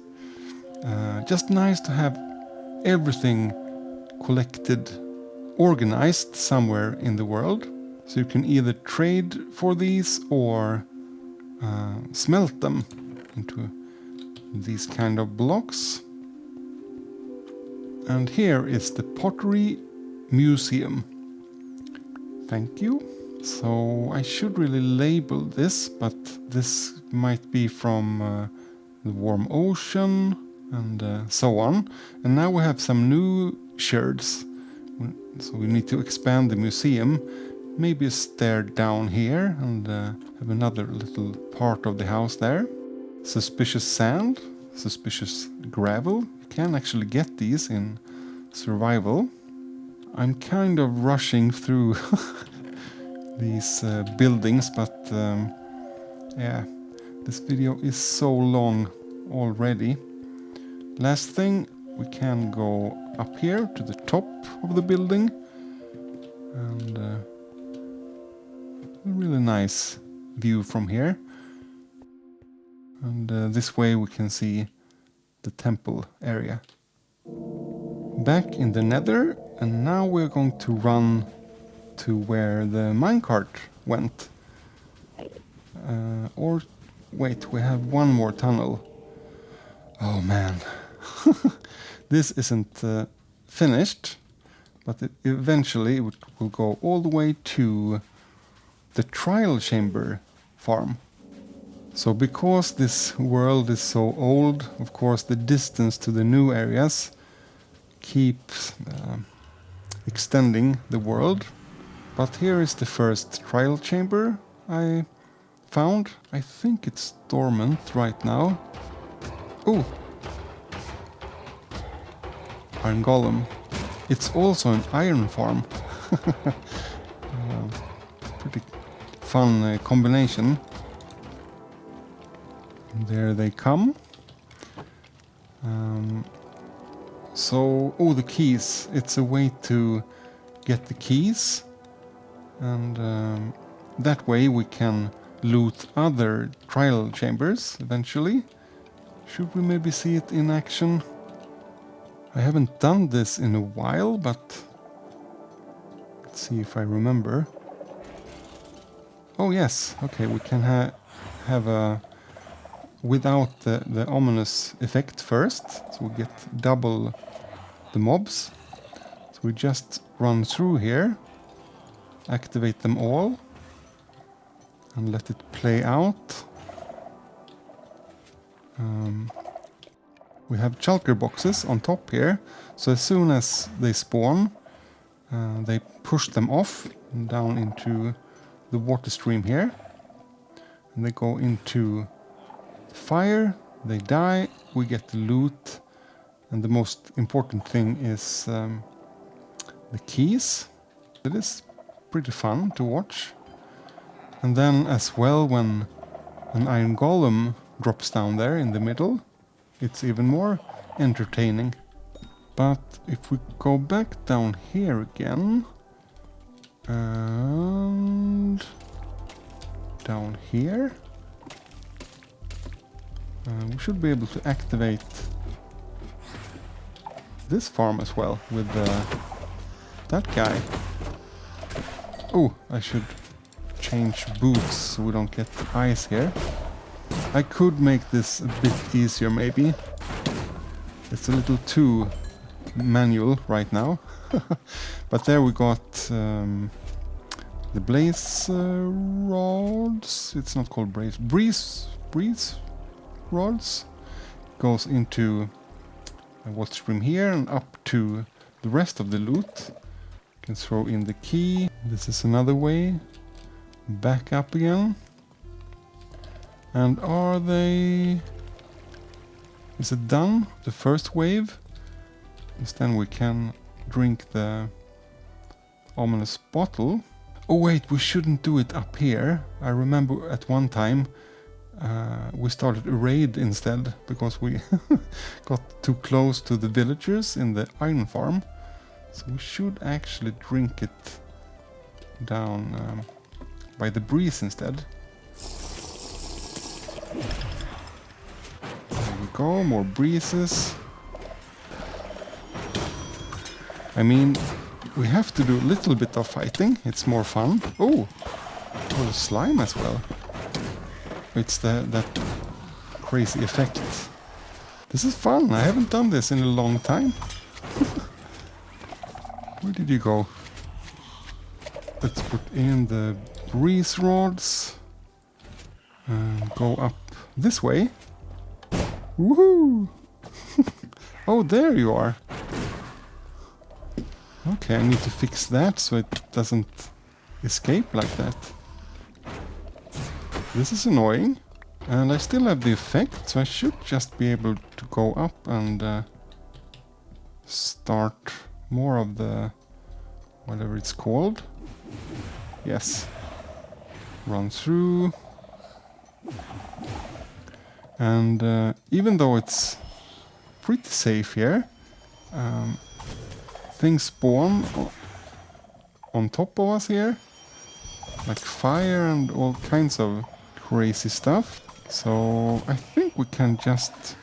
Just nice to have everything collected, organized somewhere in the world. So you can either trade for these or smelt them into these kind of blocks. And here is the pottery museum. Thank you. So I should really label this, but this might be from the warm ocean and so on. And now we have some new sherds. So we need to expand the museum. Maybe a stair down here and have another little part of the house there. Suspicious sand, suspicious gravel. You can actually get these in survival. I'm kind of rushing through these buildings, but yeah, this video is so long already. Last thing, we can go up here to the top of the building, and a really nice view from here. And this way we can see the temple area. Back in the Nether, and now we're going to run to where the minecart went. Or wait, we have one more tunnel. Oh man, this isn't finished, but eventually it will go all the way to the trial chamber farm. So because this world is so old, of course the distance to the new areas keeps extending the world. But here is the first trial chamber I found. I think it's dormant right now. Oh! Iron golem. It's also an iron farm. Pretty fun combination. There they come. So, oh, the keys. It's a way to get the keys. And that way we can loot other trial chambers eventually. Should we maybe see it in action? I haven't done this in a while, but let's see if I remember. Oh yes, okay, we can have a without the ominous effect first, so we get double the mobs. So we just run through here, activate them all, and let it play out. We have shulker boxes on top here, so as soon as they spawn, they push them off and down into the water stream here, and they go into the fire, they die, we get the loot, and the most important thing is the keys. It is pretty fun to watch. And then as well, when an iron golem drops down there in the middle, it's even more entertaining. But if we go back down here again, and down here, we should be able to activate this farm as well with that guy. Oh, I should change boots so we don't get ice here. I could make this a bit easier maybe. It's a little too manual right now. But there we got the blaze rods. It's not called breeze rods. Goes into a water stream here and up to the rest of the loot. You can throw in the key. This is another way. Back up again. And are they... Is it done? The first wave? Yes, then we can drink the ominous bottle. Oh wait, we shouldn't do it up here. I remember at one time we started a raid instead because we got too close to the villagers in the iron farm. So we should actually drink it down by the breeze instead. There we go, more breezes. I mean, we have to do a little bit of fighting, it's more fun. Oh, the slime as well. It's that crazy effect. This is fun, I haven't done this in a long time. Where did you go? Let's put in the breeze rods and go up this way. Woohoo! Oh, there you are. Okay, I need to fix that so it doesn't escape like that. This is annoying. And I still have the effect, so I should just be able to go up and start more of the... whatever it's called. Yes. Run through. And even though it's pretty safe here, things spawn on top of us here, like fire and all kinds of crazy stuff. So I think we can just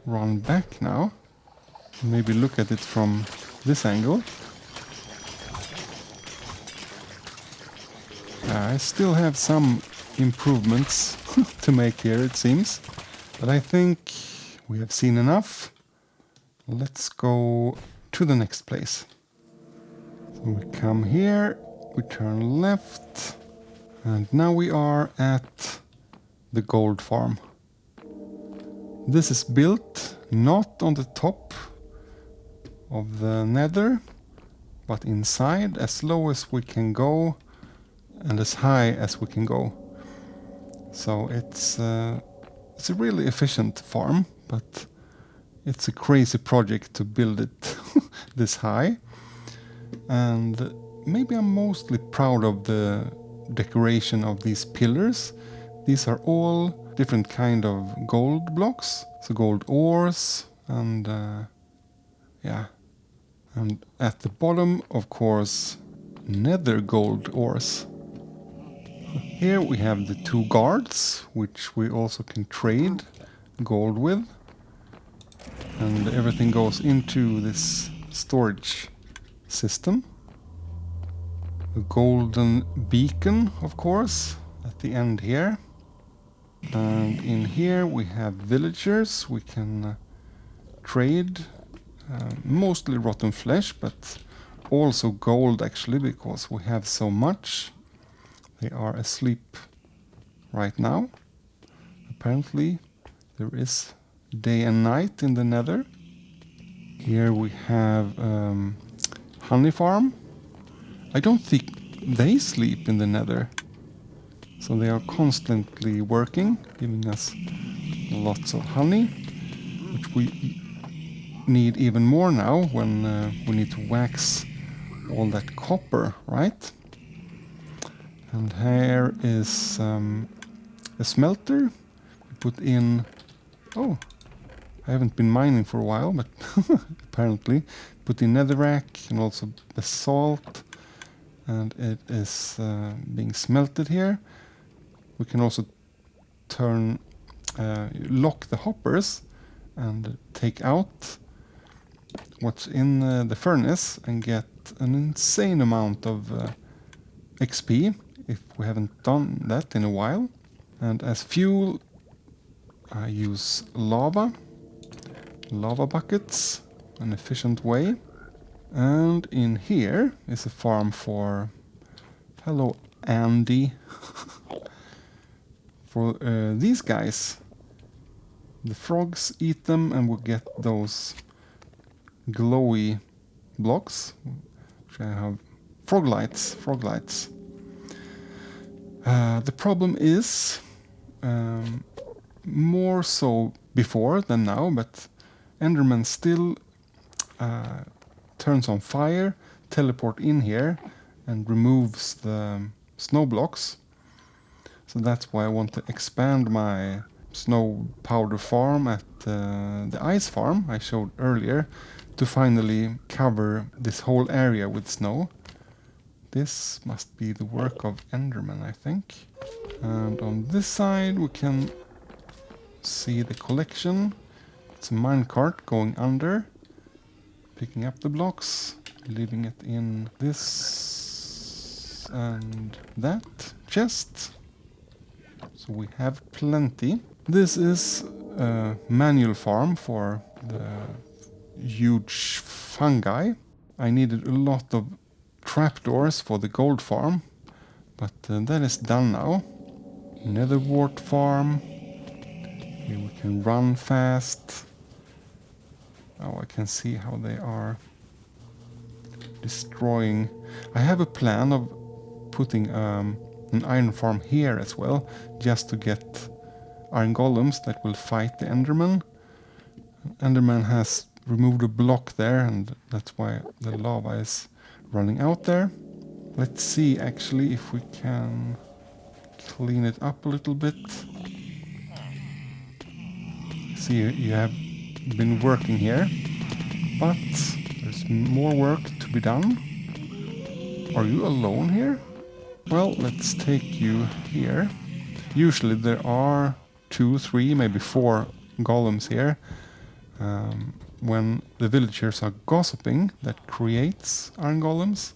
run back now. Maybe look at it from this angle. I still have some improvements to make here, it seems. But I think we have seen enough. Let's go to the next place. So we come here, we turn left, and now we are at the gold farm. This is built not on the top of the Nether, but inside, as low as we can go and as high as we can go. So it's a really efficient farm, but it's a crazy project to build it this high. And maybe I'm mostly proud of the decoration of these pillars. These are all different kind of gold blocks, so gold ores, and yeah, and at the bottom, of course, nether gold ores. Here we have the 2 guards, which we also can trade gold with, and everything goes into this storage system. A golden beacon, of course, at the end here. And in here we have villagers. We can trade mostly rotten flesh, but also gold actually, because we have so much. They are asleep right now. Apparently there is day and night in the nether. Here we have honey farm. I don't think they sleep in the nether. So they are constantly working, giving us lots of honey, which we need even more now when we need to wax all that copper, right? And here is a smelter. We put in... Oh, I haven't been mining for a while, but apparently put in netherrack and also basalt, and it is being smelted here. We can also turn, lock the hoppers and take out what's in the furnace and get an insane amount of XP if we haven't done that in a while. And as fuel, I use lava buckets, an efficient way. And in here is a farm for, hello Andy, for these guys. The frogs eat them and we get those glowy blocks, which I have frog lights. The problem is more so before than now, but Enderman still turns on fire, teleport in here and removes the snow blocks. So that's why I want to expand my snow powder farm at the ice farm I showed earlier, to finally cover this whole area with snow. This must be the work of Enderman, I think. And on this side we can see the collection. It's a minecart going under, picking up the blocks, leaving it in this and that chest. So we have plenty. This is a manual farm for the huge fungi. I needed a lot of trapdoors for the gold farm, but that is done now. Nether wart farm. Here we can run fast. Oh, I can see how they are destroying. I have a plan of putting an iron farm here as well, just to get iron golems that will fight the Enderman. Enderman has removed a block there, and that's why the lava is running out there. Let's see actually if we can clean it up a little bit. See, you have been working here, but there's more work to be done. Are you alone here? Well, let's take you here. Usually there are 2, 3, maybe 4 golems here. When the villagers are gossiping, that creates iron golems.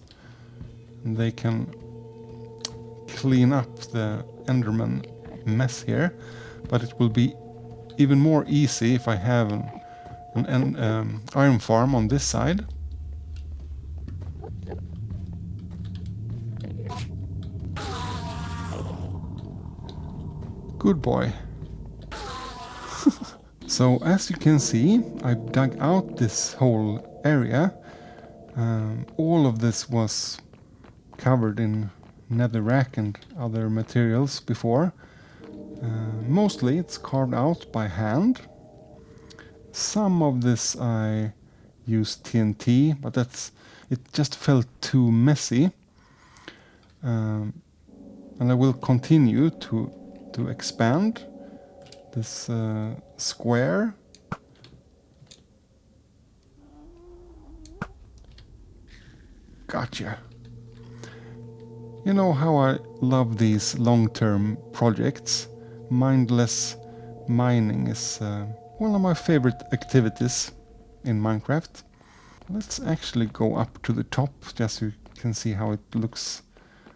And they can clean up the Enderman mess here. But it will be even more easy if I have an iron farm on this side. Good boy. So as you can see, I've dug out this whole area. All of this was covered in netherrack and other materials before. Mostly it's carved out by hand. Some of this I used TNT, but it just felt too messy. And I will continue to expand this square. Gotcha. You know how I love these long-term projects. Mindless mining is one of my favorite activities in Minecraft. Let's actually go up to the top just so you can see how it looks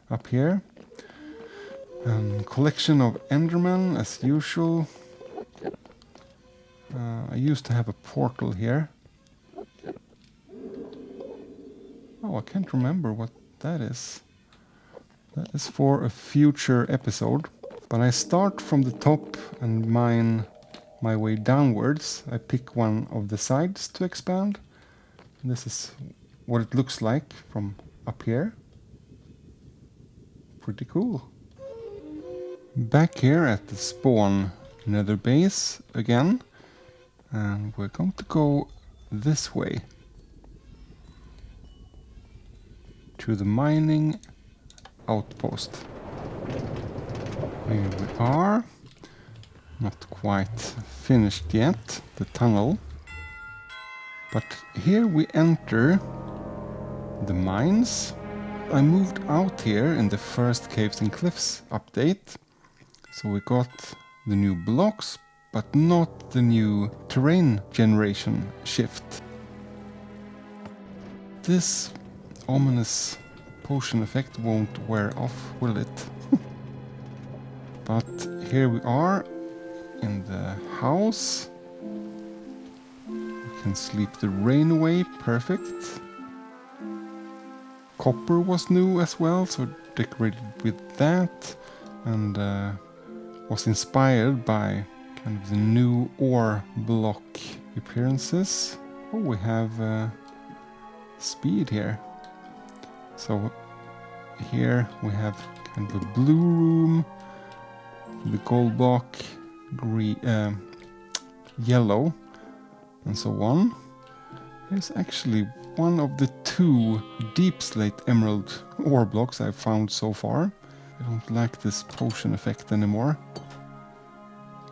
up here. Collection of Endermen as usual. I used to have a portal here. Oh, I can't remember what that is. That is for a future episode. But I start from the top and mine my way downwards. I pick one of the sides to expand. This is what it looks like from up here. Pretty cool. Back here at the spawn nether base again. And we're going to go this way. To the mining outpost. Here we are. Not quite finished yet, the tunnel. But here we enter the mines. I moved out here in the first Caves and Cliffs update. So we got the new blocks, but not the new terrain generation shift. This ominous potion effect won't wear off, will it? But here we are in the house. We can sleep the rain away, perfect. Copper was new as well, so decorated with that. And was inspired by kind of the new ore block appearances. Oh, we have speed here. So here we have kind of a blue room, the gold block, green, yellow, and so on. Here's actually one of the 2 deep slate emerald ore blocks I've found so far. I don't like this potion effect anymore.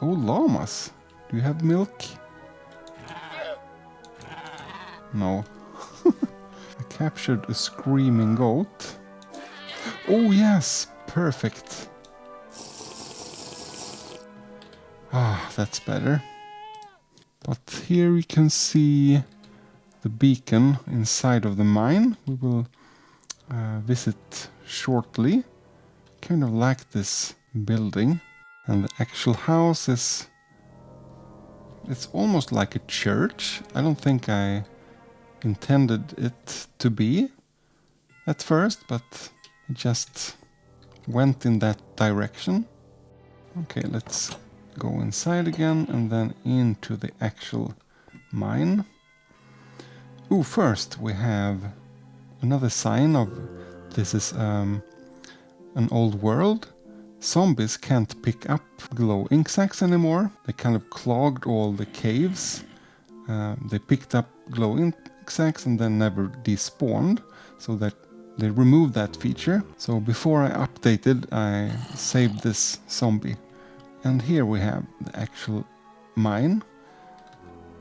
Oh, llamas! Do you have milk? No. I captured a screaming goat. Oh yes, perfect. Ah, that's better. But here we can see the beacon inside of the mine. We will visit shortly. Kind of like this building. And the actual house is... it's almost like a church. I don't think I intended it to be at first, but it just went in that direction. Okay, let's go inside again and then into the actual mine. Ooh, first we have another sign of this is an old world. Zombies can't pick up glow ink sacks anymore. They kind of clogged all the caves. They picked up glow ink sacks and then never despawned, so that they removed that feature. So before I updated, I saved this zombie. And here we have the actual mine.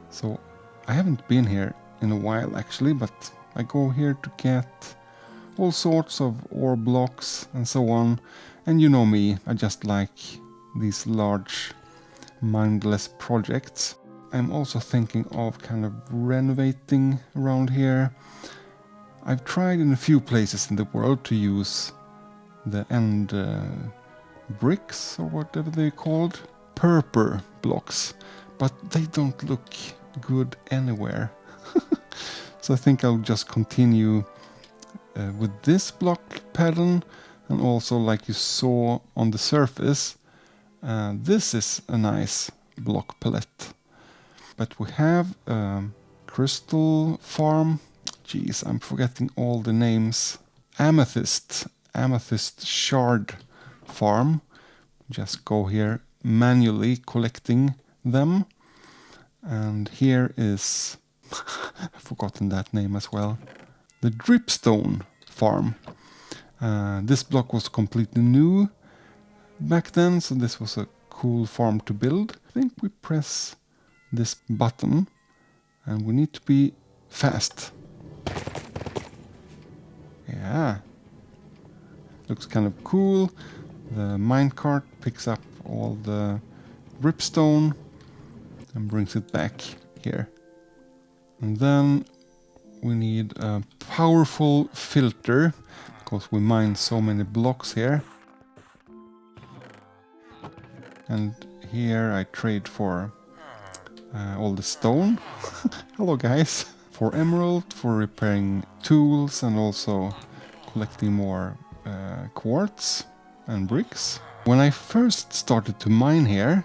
So I haven't been here in a while actually, but I go here to get all sorts of ore blocks and so on. And you know me, I just like these large mindless projects. I'm also thinking of kind of renovating around here. I've tried in a few places in the world to use the end bricks or whatever they're called, purple blocks, but they don't look good anywhere. So I think I'll just continue with this block pattern, and also like you saw on the surface, this is a nice block palette. But we have crystal farm. Geez, I'm forgetting all the names. Amethyst shard farm. Just go here manually collecting them. And here is, I've forgotten that name as well, the dripstone farm. This block was completely new. back then, so this was a cool farm to build. I think we press this button and we need to be fast. Yeah, looks kind of cool. The minecart picks up all the ripstone and brings it back here. And then we need a powerful filter because we mine so many blocks here. And here I trade for all the stone. Hello guys. For emerald, for repairing tools and also collecting more quartz and bricks. When I first started to mine here,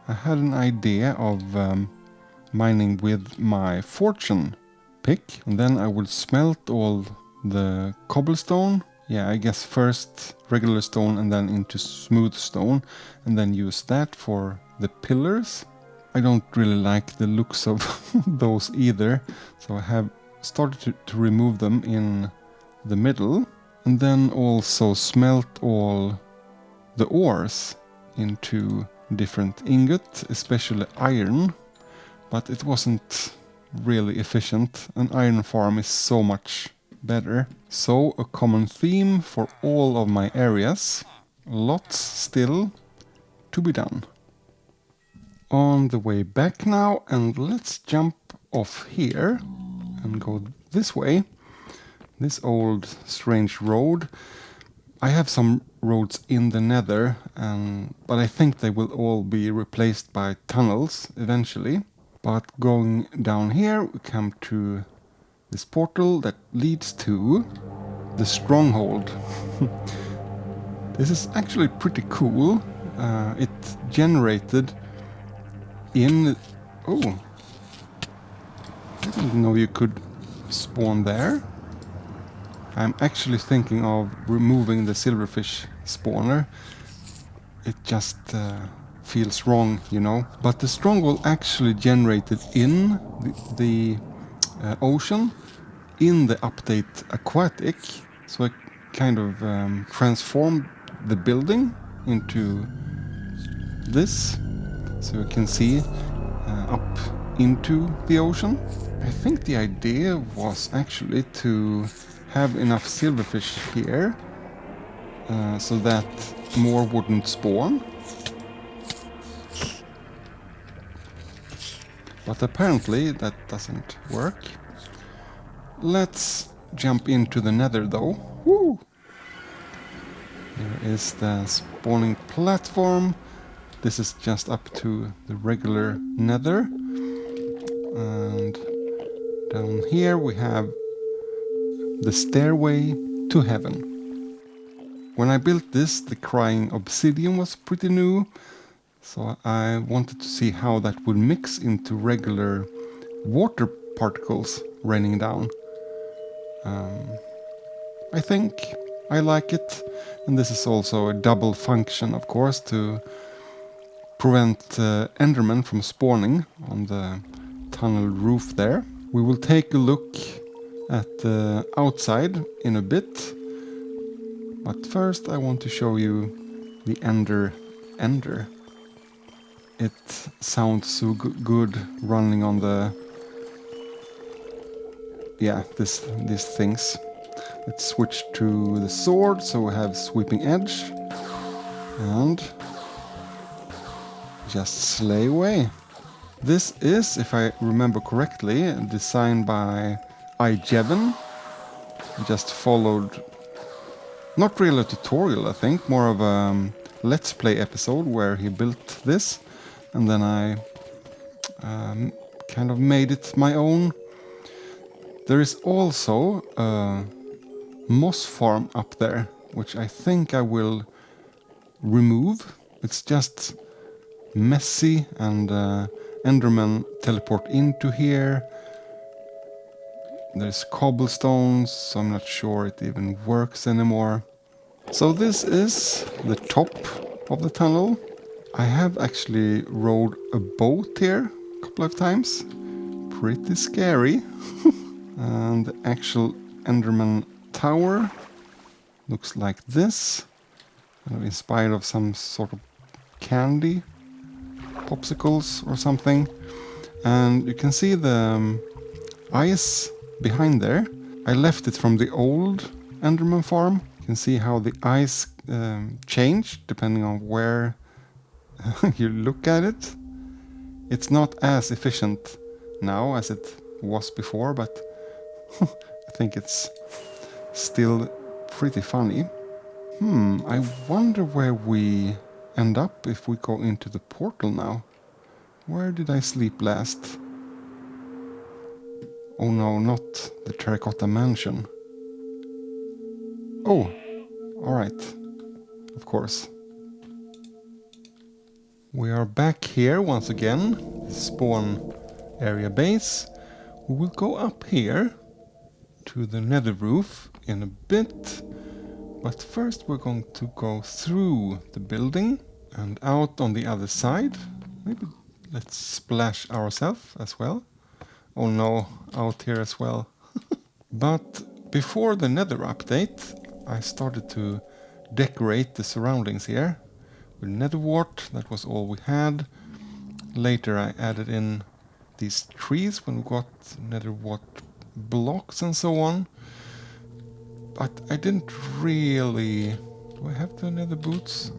I had an idea of mining with my fortune pick, and then I would smelt all the cobblestone. Yeah, I guess first regular stone and then into smooth stone, and then use that for the pillars. I don't really like the looks of those either, so I have started to remove them in the middle, and then also smelt all the ores into different ingot, especially iron, but it wasn't really efficient. An iron farm is so much better. So a common theme for all of my areas. Lots still to be done. On the way back now, and let's jump off here and go this way. This old strange road. I have some roads in the Nether, but I think they will all be replaced by tunnels eventually. But going down here, we come to this portal that leads to the Stronghold. This is actually pretty cool. It generated in... Oh! I didn't know you could spawn there. I'm actually thinking of removing the silverfish spawner. It just feels wrong, you know. But the Stronghold actually generated in the ocean, in the update Aquatic. So I kind of transformed the building into this. So you can see up into the ocean. I think the idea was actually to have enough silverfish here so that more wouldn't spawn. But apparently that doesn't work. Let's jump into the Nether though. Woo! Here is the spawning platform. This is just up to the regular Nether. And down here we have the stairway to heaven. When I built this, the crying obsidian was pretty new, so I wanted to see how that would mix into regular water particles raining down. I think I like it, and this is also a double function, of course, to prevent Endermen from spawning on the tunnel roof there. We will take a look at the outside in a bit, but first I want to show you the Ender. It sounds so good running on the these things. Let's switch to the sword, so we have sweeping edge and just slay away. This is, if I remember correctly, designed by iJeven. Just followed, not really a tutorial, I think, more of a let's play episode where he built this, and then I kind of made it my own. There is also a moss farm up there, which I think I will remove. It's just messy, and Endermen teleport into here. There's cobblestones, so I'm not sure it even works anymore. So this is the top of the tunnel. I have actually rowed a boat here a couple of times. Pretty scary. And the actual Enderman tower looks like this. inspired of some sort of candy, popsicles or something. And you can see the ice behind there. I left it from the old Enderman farm. You can see how the ice changed depending on where you look at it. It's not as efficient now as it was before, but I think it's still pretty funny. I wonder where we end up if we go into the portal now. Where did I sleep last? Oh no, not the Terracotta mansion. Oh, alright. Of course. We are back here once again, the spawn area base. We will go up here to the nether roof in a bit, but first we're going to go through the building and out on the other side. Maybe let's splash ourselves as well. Oh no, out here as well. But before the nether update, I started to decorate the surroundings here with nether wart. That was all we had. Later I added in these trees when we got nether wart blocks and so on. But I didn't really... Do I have the nether boots?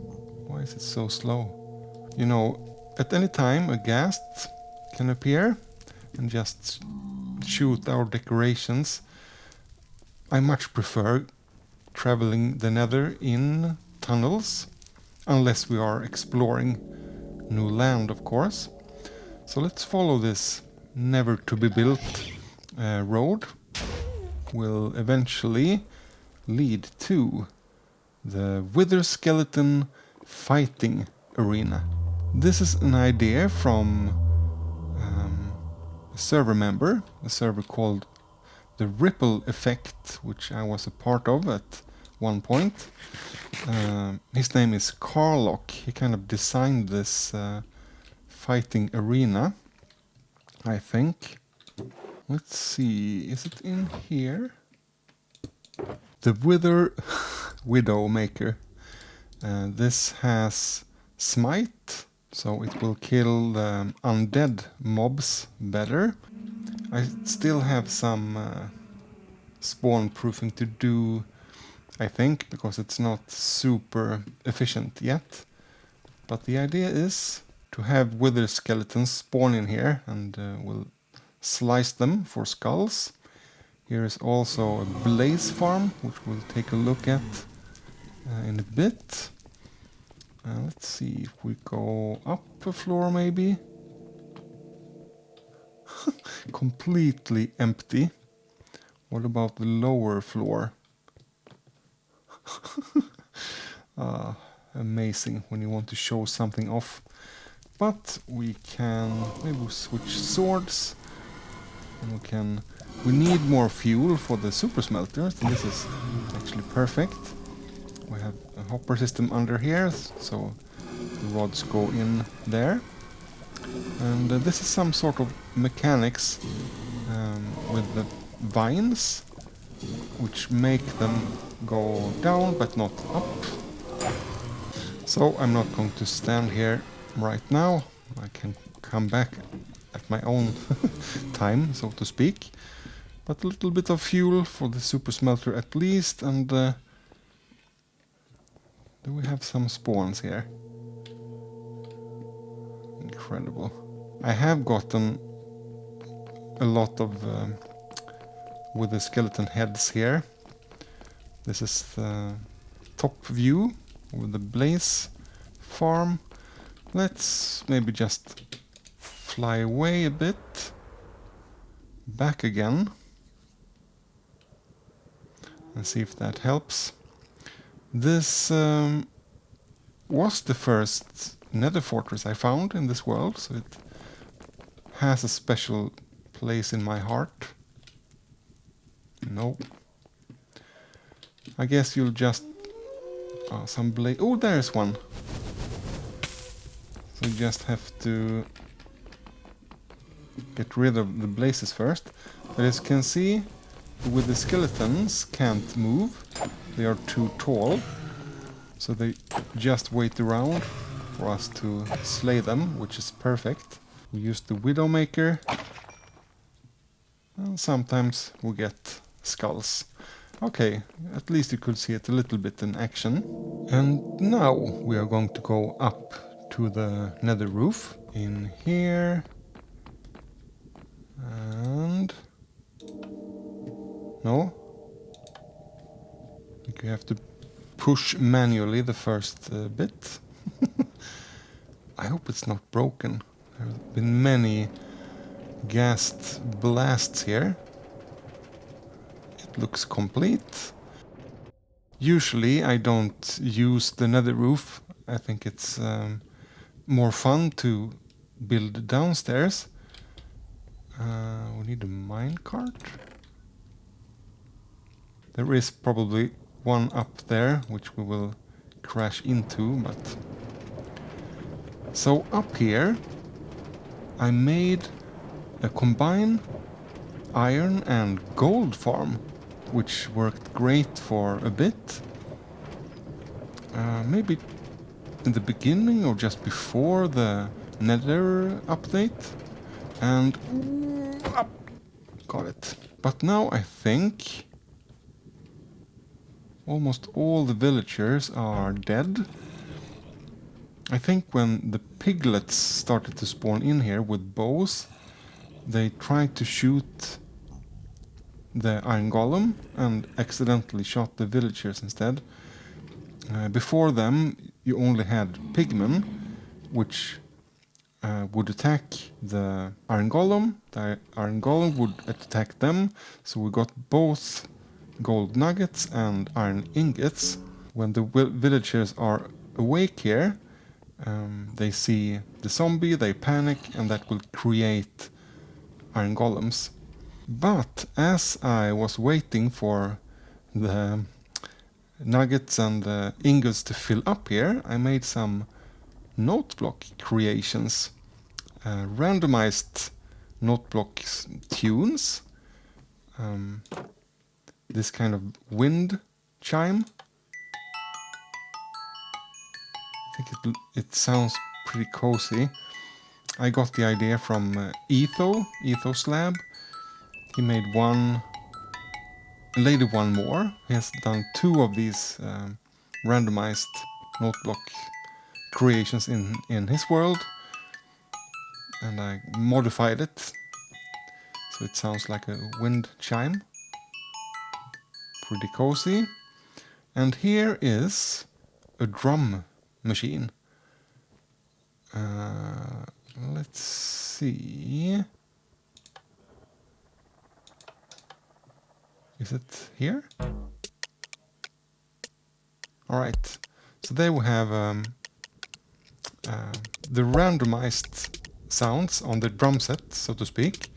Why is it so slow? You know, at any time a ghast can appear and just shoot our decorations. I much prefer traveling the nether in tunnels, unless we are exploring new land, of course. So let's follow this never to be built road. Will eventually lead to the Wither Skeleton fighting arena. This is an idea from a server member, a server called the Ripple Effect, which I was a part of at one point. His name is Carlock. He kind of designed this fighting arena, I think. Let's see, is it in here? The Wither Widowmaker. This has smite, so it will kill the undead mobs better. I still have some spawn proofing to do, I think, because it's not super efficient yet. But the idea is to have wither skeletons spawn in here, and we'll slice them for skulls. Here is also a blaze farm, which we'll take a look at in a bit. Let's see if we go up a floor maybe. Completely empty. What about the lower floor? Amazing when you want to show something off. But we can maybe switch swords. And we need more fuel for the super smelter. So this is actually perfect. We have a hopper system under here, so the rods go in there. And this is some sort of mechanics with the vines, which make them go down but not up. So I'm not going to stand here right now. I can come back at my own time, so to speak. But a little bit of fuel for the super smelter at least, and do we have some spawns here? Incredible. I have gotten a lot of with the skeleton heads here. This is the top view with the blaze farm. Let's maybe just fly away a bit, back again, and see if that helps. This was the first nether fortress I found in this world, so it has a special place in my heart. Nope. I guess you'll just... some blaze... Oh, there's one! So you just have to get rid of the blazes first. But as you can see, with the skeletons can't move. They are too tall. So they just wait around for us to slay them, which is perfect. We use the Widowmaker, and sometimes we get skulls. Okay, at least you could see it a little bit in action. And now we are going to go up to the nether roof. In here. And... no. I think you have to push manually the first bit. I hope it's not broken. There have been many ghast blasts here. It looks complete. Usually I don't use the nether roof. I think it's more fun to build downstairs. We need a minecart. There is probably one up there, which we will crash into, but... So up here, I made a combined iron and gold farm, which worked great for a bit. Maybe in the beginning or just before the Nether update. And... up! Got it. But now I think... almost all the villagers are dead. I think when the piglets started to spawn in here with bows, they tried to shoot the iron golem and accidentally shot the villagers instead. Before them you only had pigmen, which would attack the iron golem. The iron golem would attack them, so we got both gold nuggets and iron ingots. When the villagers are awake here, they see the zombie, they panic, and that will create iron golems. But as I was waiting for the nuggets and the ingots to fill up here, I made some note block creations. Randomized note blocks tunes. This kind of wind chime. I think it sounds pretty cozy. I got the idea from Ethos Lab. He made one, later one more. He has done 2 of these randomized note block creations in his world. And I modified it so it sounds like a wind chime. Pretty cozy. And here is a drum machine. Let's see. Is it here? Alright. So there we have the randomized sounds on the drum set, so to speak.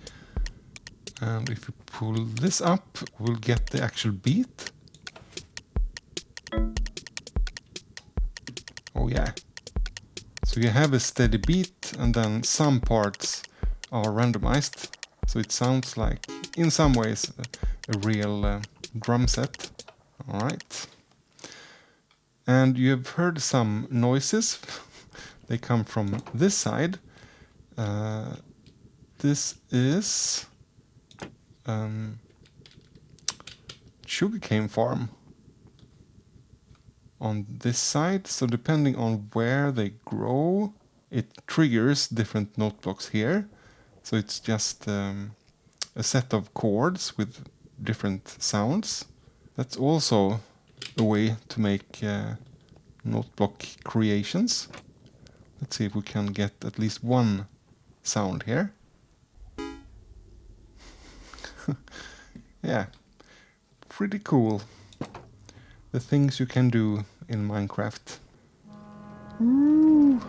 And if you pull this up, we'll get the actual beat. Oh yeah. So you have a steady beat and then some parts are randomized. So it sounds like, in some ways, a real drum set. Alright. And you've heard some noises. They come from this side. This is sugarcane farm on this side. So depending on where they grow, it triggers different note blocks here. So it's just a set of chords with different sounds. That's also a way to make note block creations. Let's see if we can get at least one sound here. Yeah, pretty cool. The things you can do in Minecraft. Ooh.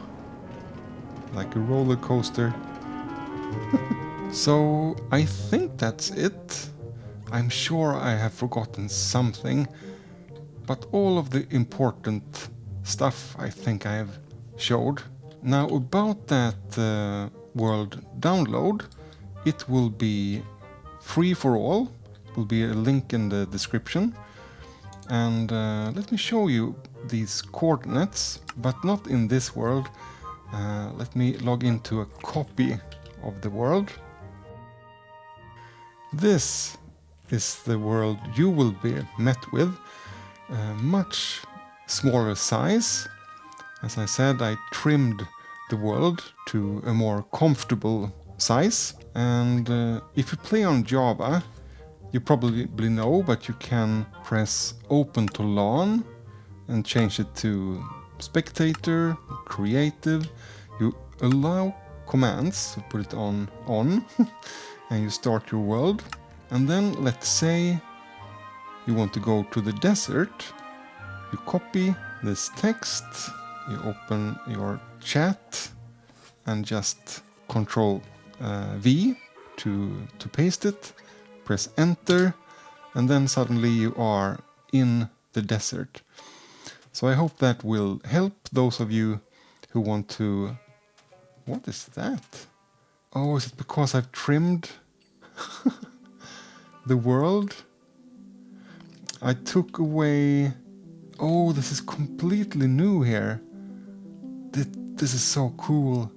Like a roller coaster. So I think that's it. I'm sure I have forgotten something, but all of the important stuff I think I have showed. Now about that world download, it will be free for all. Will be a link in the description. And let me show you these coordinates, but not in this world. Let me log into a copy of the world. This is the world you will be met with. Much smaller size. As I said, I trimmed the world to a more comfortable size. And if you play on Java, you probably know, but you can press open to LAN and change it to spectator, creative. You allow commands, so put it on and you start your world. And then let's say you want to go to the desert. You copy this text, you open your chat and just Control V to paste it. Press enter, and then suddenly you are in the desert. So I hope that will help those of you who want to... What is that? Oh, is it because I've trimmed the world? I took away... Oh, this is completely new here. This is so cool.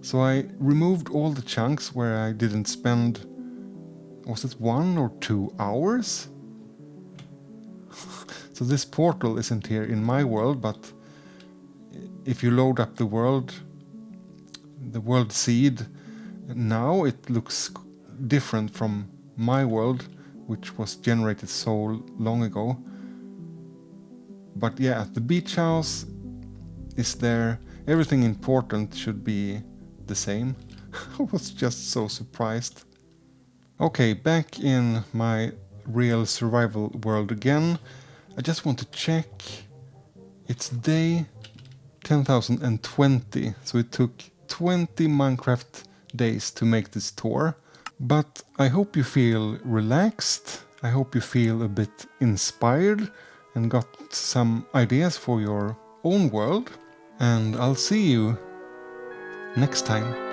So I removed all the chunks where I didn't spend... Was it 1 or 2 hours? So this portal isn't here in my world, but if you load up the world seed, now it looks different from my world, which was generated so long ago. But yeah, the beach house is there. Everything important should be the same. I was just so surprised. Okay, back in my real survival world again. I just want to check. It's day 10,020, so it took 20 Minecraft days to make this tour. But I hope you feel relaxed. I hope you feel a bit inspired and got some ideas for your own world. And I'll see you next time.